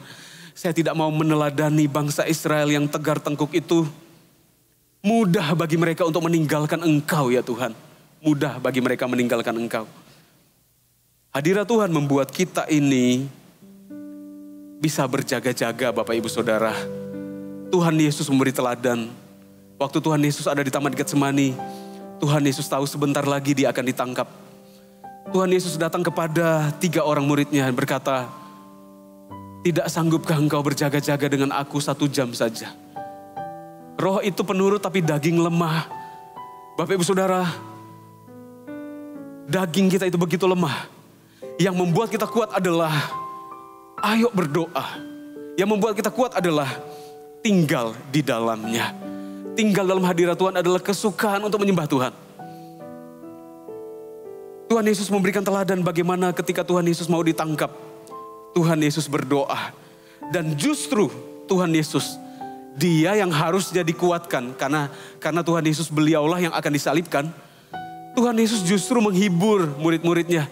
saya tidak mau meneladani bangsa Israel yang tegar tengkuk itu. Mudah bagi mereka untuk meninggalkan Engkau ya Tuhan. Mudah bagi mereka meninggalkan Engkau. Hadirat Tuhan membuat kita ini bisa berjaga-jaga Bapak Ibu Saudara. Tuhan Yesus memberi teladan. Waktu Tuhan Yesus ada di Taman Getsemani, Tuhan Yesus tahu sebentar lagi dia akan ditangkap. Tuhan Yesus datang kepada 3 orang muridnya dan berkata, tidak sanggupkah engkau berjaga-jaga dengan aku 1 jam saja? Roh itu penurut tapi daging lemah. Bapak Ibu Saudara, daging kita itu begitu lemah. Yang membuat kita kuat adalah ayo berdoa. Yang membuat kita kuat adalah tinggal di dalamnya. Tinggal dalam hadirat Tuhan adalah kesukaan untuk menyembah Tuhan. Tuhan Yesus memberikan teladan bagaimana ketika Tuhan Yesus mau ditangkap. Tuhan Yesus berdoa. Dan justru Tuhan Yesus, dia yang harusnya dikuatkan. Karena Tuhan Yesus beliaulah yang akan disalibkan. Tuhan Yesus justru menghibur murid-muridnya.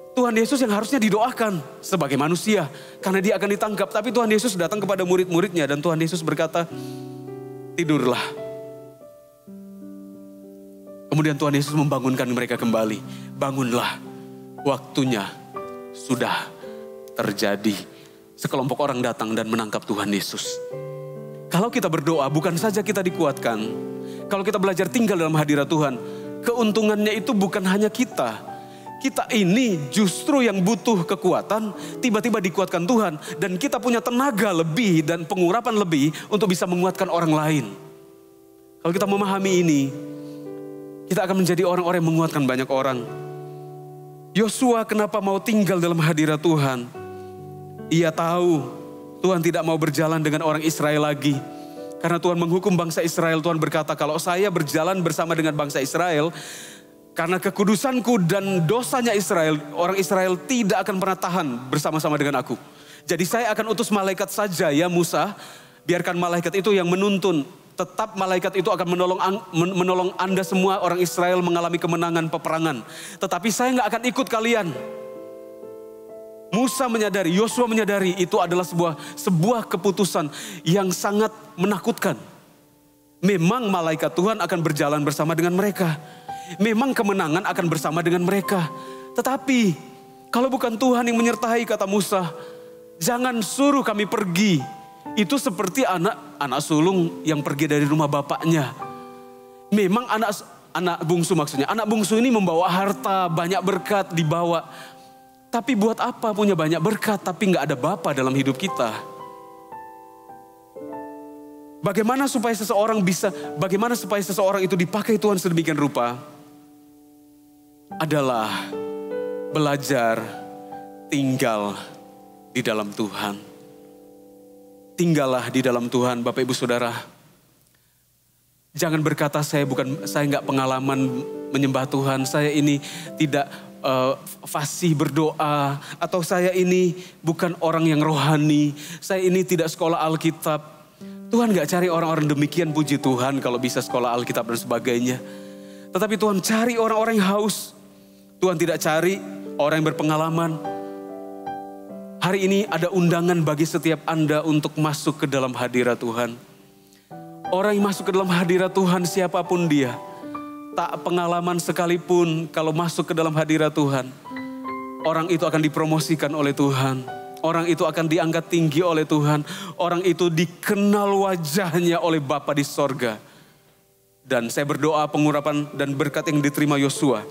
Tuhan Yesus yang harusnya didoakan sebagai manusia. Karena dia akan ditangkap. Tapi Tuhan Yesus datang kepada murid-muridnya. Dan Tuhan Yesus berkata, tidurlah. Kemudian Tuhan Yesus membangunkan mereka kembali. Bangunlah, waktunya sudah terjadi. Sekelompok orang datang dan menangkap Tuhan Yesus. Kalau kita berdoa, bukan saja kita dikuatkan. Kalau kita belajar tinggal dalam hadirat Tuhan, keuntungannya itu bukan hanya kita. Kita ini justru yang butuh kekuatan, tiba-tiba dikuatkan Tuhan. Dan kita punya tenaga lebih dan pengurapan lebih untuk bisa menguatkan orang lain. Kalau kita memahami ini, kita akan menjadi orang-orang yang menguatkan banyak orang. Yosua kenapa mau tinggal dalam hadirat Tuhan? Ia tahu Tuhan tidak mau berjalan dengan orang Israel lagi. Karena Tuhan menghukum bangsa Israel, Tuhan berkata, kalau saya berjalan bersama dengan bangsa Israel, karena kekudusanku dan dosanya Israel, orang Israel tidak akan pernah tahan bersama-sama dengan aku. Jadi saya akan utus malaikat saja ya Musa, biarkan malaikat itu yang menuntun. Tetap malaikat itu akan menolong Anda semua orang Israel mengalami kemenangan peperangan. Tetapi saya nggak akan ikut kalian. Musa menyadari, Yosua menyadari itu adalah sebuah keputusan yang sangat menakutkan. Memang malaikat Tuhan akan berjalan bersama dengan mereka. Memang kemenangan akan bersama dengan mereka. Tetapi kalau bukan Tuhan yang menyertai, kata Musa, jangan suruh kami pergi. Itu seperti anak sulung yang pergi dari rumah bapaknya. Memang anak bungsu maksudnya. Anak bungsu ini membawa harta, banyak berkat dibawa. Tapi buat apa punya banyak berkat tapi nggak ada Bapa dalam hidup kita? Bagaimana supaya seseorang itu dipakai Tuhan sedemikian rupa? Adalah belajar tinggal di dalam Tuhan. Tinggallah di dalam Tuhan, Bapak Ibu Saudara. Jangan berkata saya nggak pengalaman menyembah Tuhan, saya ini tidak fasih berdoa, atau saya ini bukan orang yang rohani, saya ini tidak sekolah Alkitab. Tuhan nggak cari orang-orang demikian, puji Tuhan kalau bisa sekolah Alkitab dan sebagainya. Tetapi Tuhan cari orang-orang yang haus. Tuhan tidak cari orang yang berpengalaman. Hari ini ada undangan bagi setiap Anda untuk masuk ke dalam hadirat Tuhan. Orang yang masuk ke dalam hadirat Tuhan siapapun dia, tak pengalaman sekalipun kalau masuk ke dalam hadirat Tuhan, orang itu akan dipromosikan oleh Tuhan. Orang itu akan diangkat tinggi oleh Tuhan. Orang itu dikenal wajahnya oleh Bapa di sorga. Dan saya berdoa pengurapan dan berkat yang diterima Yosua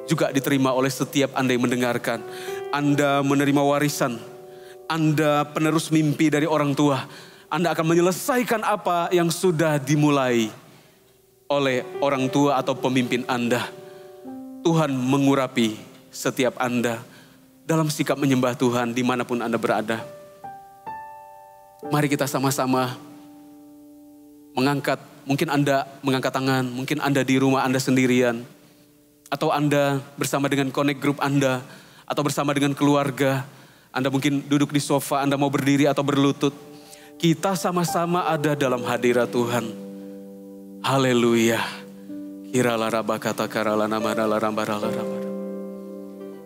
juga diterima oleh setiap Anda yang mendengarkan. Anda menerima warisan, Anda penerus mimpi dari orang tua. Anda akan menyelesaikan apa yang sudah dimulai oleh orang tua atau pemimpin Anda. Tuhan mengurapi setiap Anda dalam sikap menyembah Tuhan dimanapun Anda berada. Mari kita sama-sama mengangkat, mungkin Anda mengangkat tangan, mungkin Anda di rumah Anda sendirian, atau Anda bersama dengan connect group Anda, atau bersama dengan keluarga. Anda mungkin duduk di sofa, Anda mau berdiri atau berlutut. Kita sama-sama ada dalam hadirat Tuhan. Haleluya. Hiralaraba kata karalana madalarambaralaramara.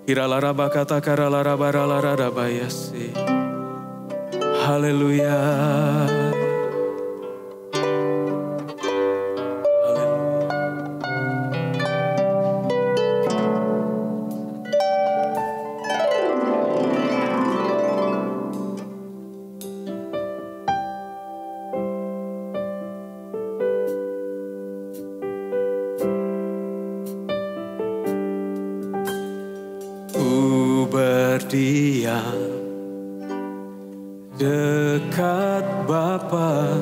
Hiralaraba kata karalarabaralarabayasi. Haleluya. Berdiam dekat Bapa,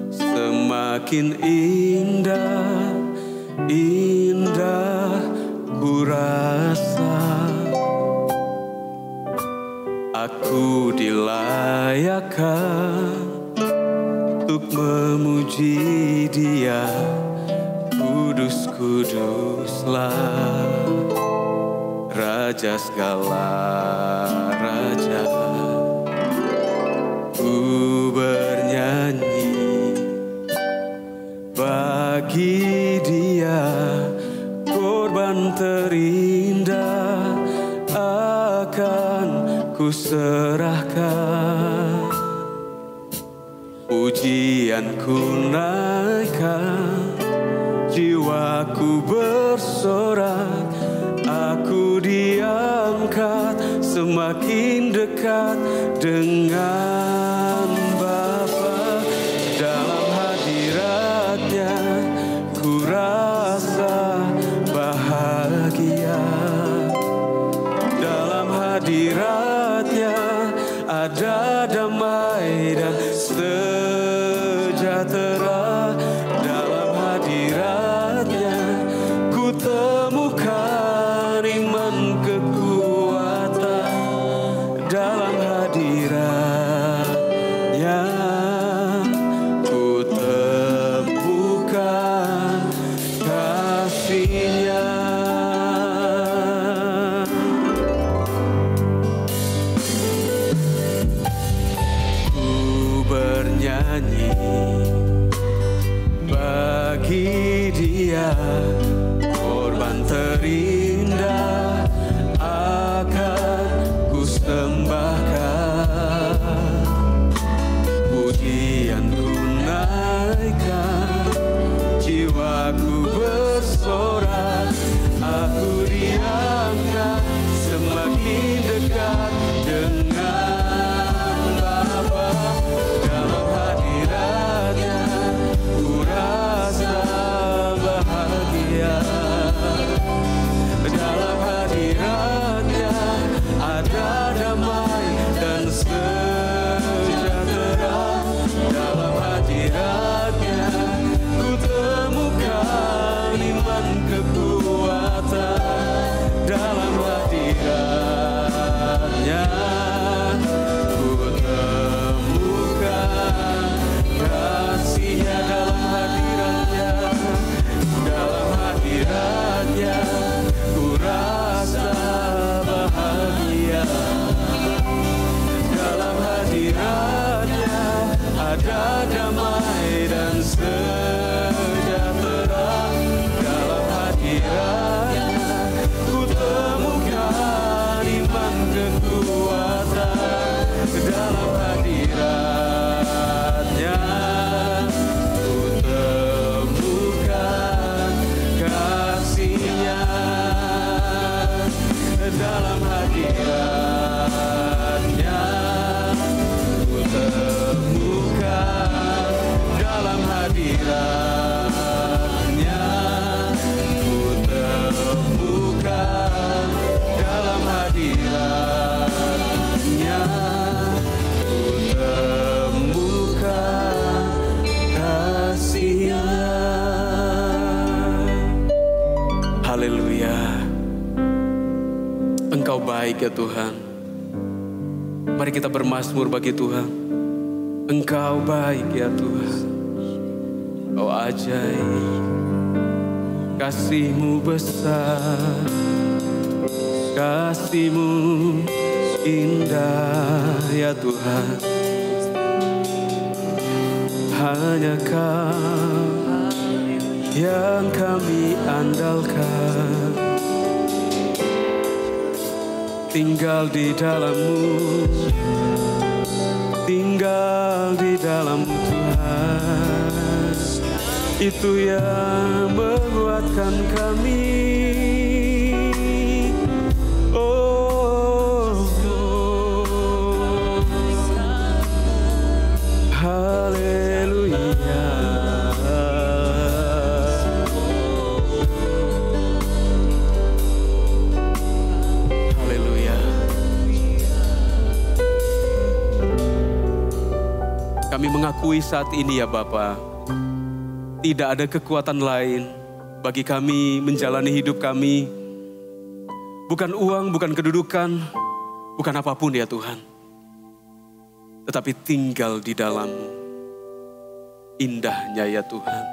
semakin indah, indah ku rasa. Aku dilayakkan untuk memuji Dia, kudus-kuduslah Raja segala raja. Ku bernyanyi bagi Dia, korban terindah akan ku serahkan. Pujianku naikkan, jiwaku bersorak. Aku diangkat semakin dekat dengan Bapa. Dalam hadiratnya ku rasa bahagia. Dalam hadiratnya ada damai dan sejahtera. Dalam hadiratnya ku temukan iman kekuatan. Dalam hadiratnya ku temukan kasih-Nya. Ku bernyanyi bagi Dia, korban terindah akan ku sembahkan. Pujianku naikkan, jiwaku bersorak. Aku diangkat semakin dekat dengan Bapa. Dalam hadiratnya ku rasa bahagia. Dalam hadiratnya ada damai dan sejahtera. Dalam hadiratnya ku temukan iman kekuatan. Dalam hadiratnya ku temukan kasih-Nya. Dalam hadiratnya, dalam hadiratnya ku rasa bahagia. Dalam hadiratnya ada damai dan sejahtera. Dalam hadiratnya ku temukan iman kekuatan. Dalam hadiratnya ku temukan kasih-Nya. Dalam hadiratnya ku temukan. Dalam hadiratnya ku temukan. Haleluya. Engkau baik ya Tuhan. Mari kita bermazmur bagi Tuhan. Engkau baik ya Tuhan. Engkau ajaib. Kasih-Mu besar. Kasih-Mu indah ya Tuhan. Hanya Kau yang kami andalkan. Tinggal di dalam-Mu, tinggal di dalam-Mu Tuhan. Itu yang menguatkan kami. Haleluya. Haleluya. Kami mengakui saat ini ya Bapa, tidak ada kekuatan lain bagi kami menjalani hidup kami. Bukan uang, bukan kedudukan, bukan apapun ya Tuhan. Tetapi tinggal di dalam-Mu. Indahnya ya Tuhan.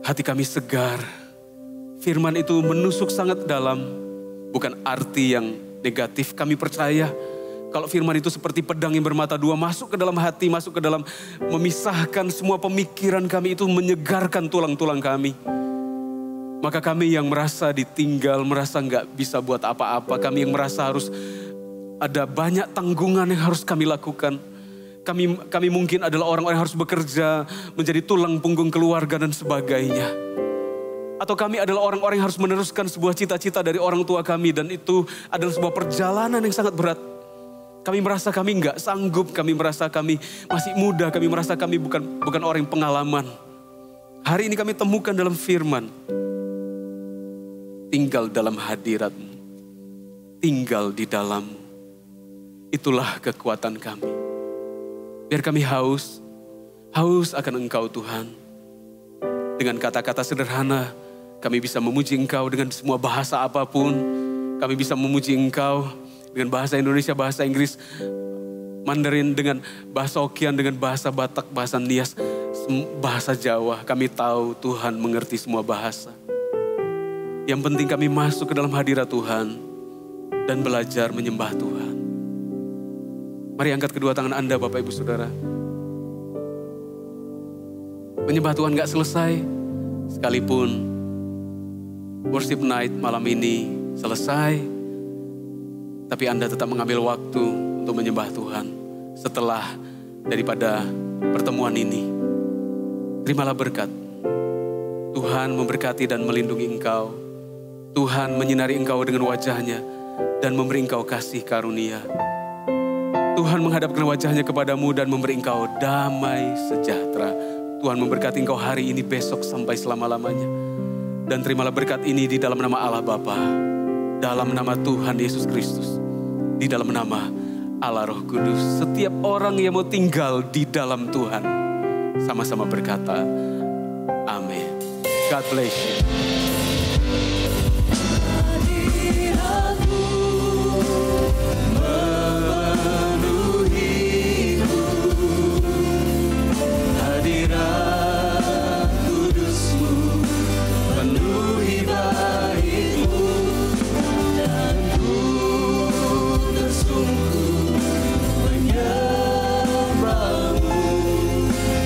Hati kami segar. Firman itu menusuk sangat dalam. Bukan arti yang negatif. Kami percaya kalau firman itu seperti pedang yang bermata dua. Masuk ke dalam hati, masuk ke dalam, memisahkan semua pemikiran kami itu, menyegarkan tulang-tulang kami. Maka kami yang merasa ditinggal, merasa nggak bisa buat apa-apa. Kami yang merasa harus ada banyak tanggungan yang harus kami lakukan. Kami mungkin adalah orang-orang yang harus bekerja, menjadi tulang punggung keluarga dan sebagainya. Atau kami adalah orang-orang yang harus meneruskan sebuah cita-cita dari orang tua kami. Dan itu adalah sebuah perjalanan yang sangat berat. Kami merasa kami nggak sanggup, kami merasa kami masih muda, kami merasa kami bukan orang yang pengalaman. Hari ini kami temukan dalam firman. Tinggal dalam hadirat-Mu. Tinggal di dalam-Mu. Itulah kekuatan kami. Biar kami haus akan Engkau Tuhan. Dengan kata-kata sederhana, kami bisa memuji Engkau dengan semua bahasa apapun. Kami bisa memuji Engkau dengan bahasa Indonesia, bahasa Inggris, Mandarin, dengan bahasa Hokkien, dengan bahasa Batak, bahasa Nias, bahasa Jawa. Kami tahu Tuhan mengerti semua bahasa. Yang penting kami masuk ke dalam hadirat Tuhan dan belajar menyembah Tuhan. Mari angkat kedua tangan Anda Bapak Ibu Saudara. Menyembah Tuhan gak selesai. Sekalipun worship night malam ini selesai. Tapi Anda tetap mengambil waktu untuk menyembah Tuhan. Setelah daripada pertemuan ini. Terimalah berkat. Tuhan memberkati dan melindungi engkau. Tuhan menyinari engkau dengan wajahnya. Dan memberi engkau kasih karunia. Tuhan menghadapkan wajahnya kepadamu dan memberi engkau damai sejahtera. Tuhan memberkati engkau hari ini, besok, sampai selama-lamanya. Dan terimalah berkat ini di dalam nama Allah Bapa, dalam nama Tuhan Yesus Kristus, di dalam nama Allah Roh Kudus. Setiap orang yang mau tinggal di dalam Tuhan, sama-sama berkata, amin. God bless you.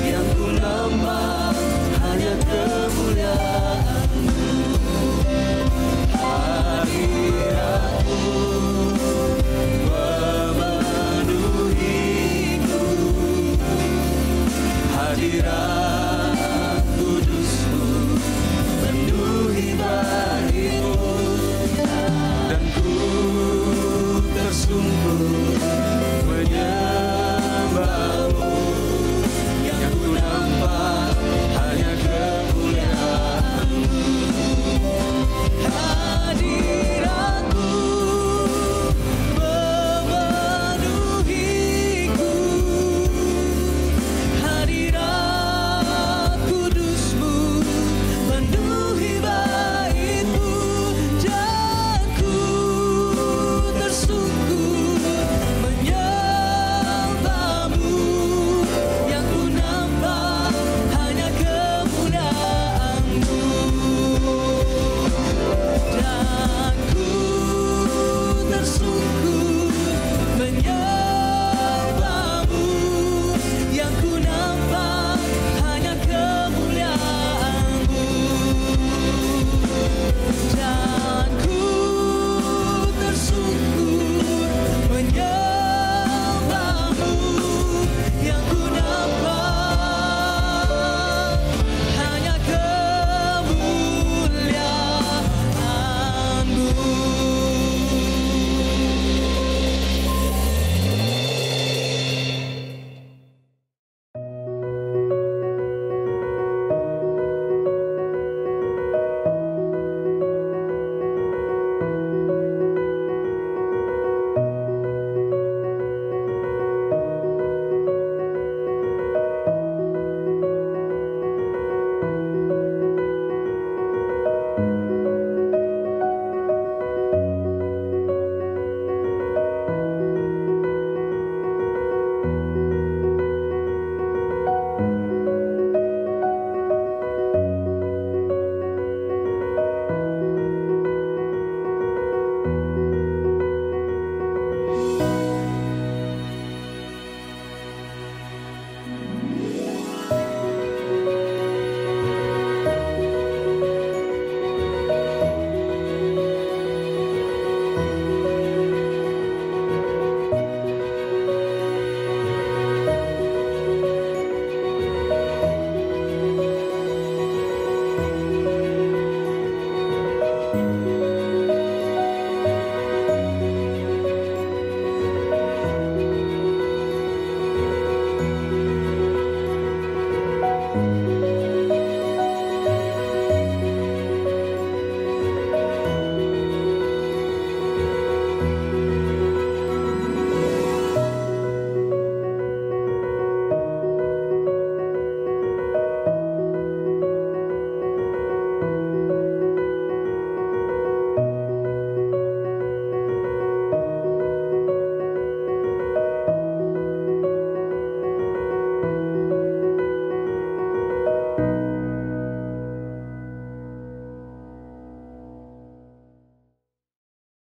Yang ku nambah hanya kemuliaan-Mu.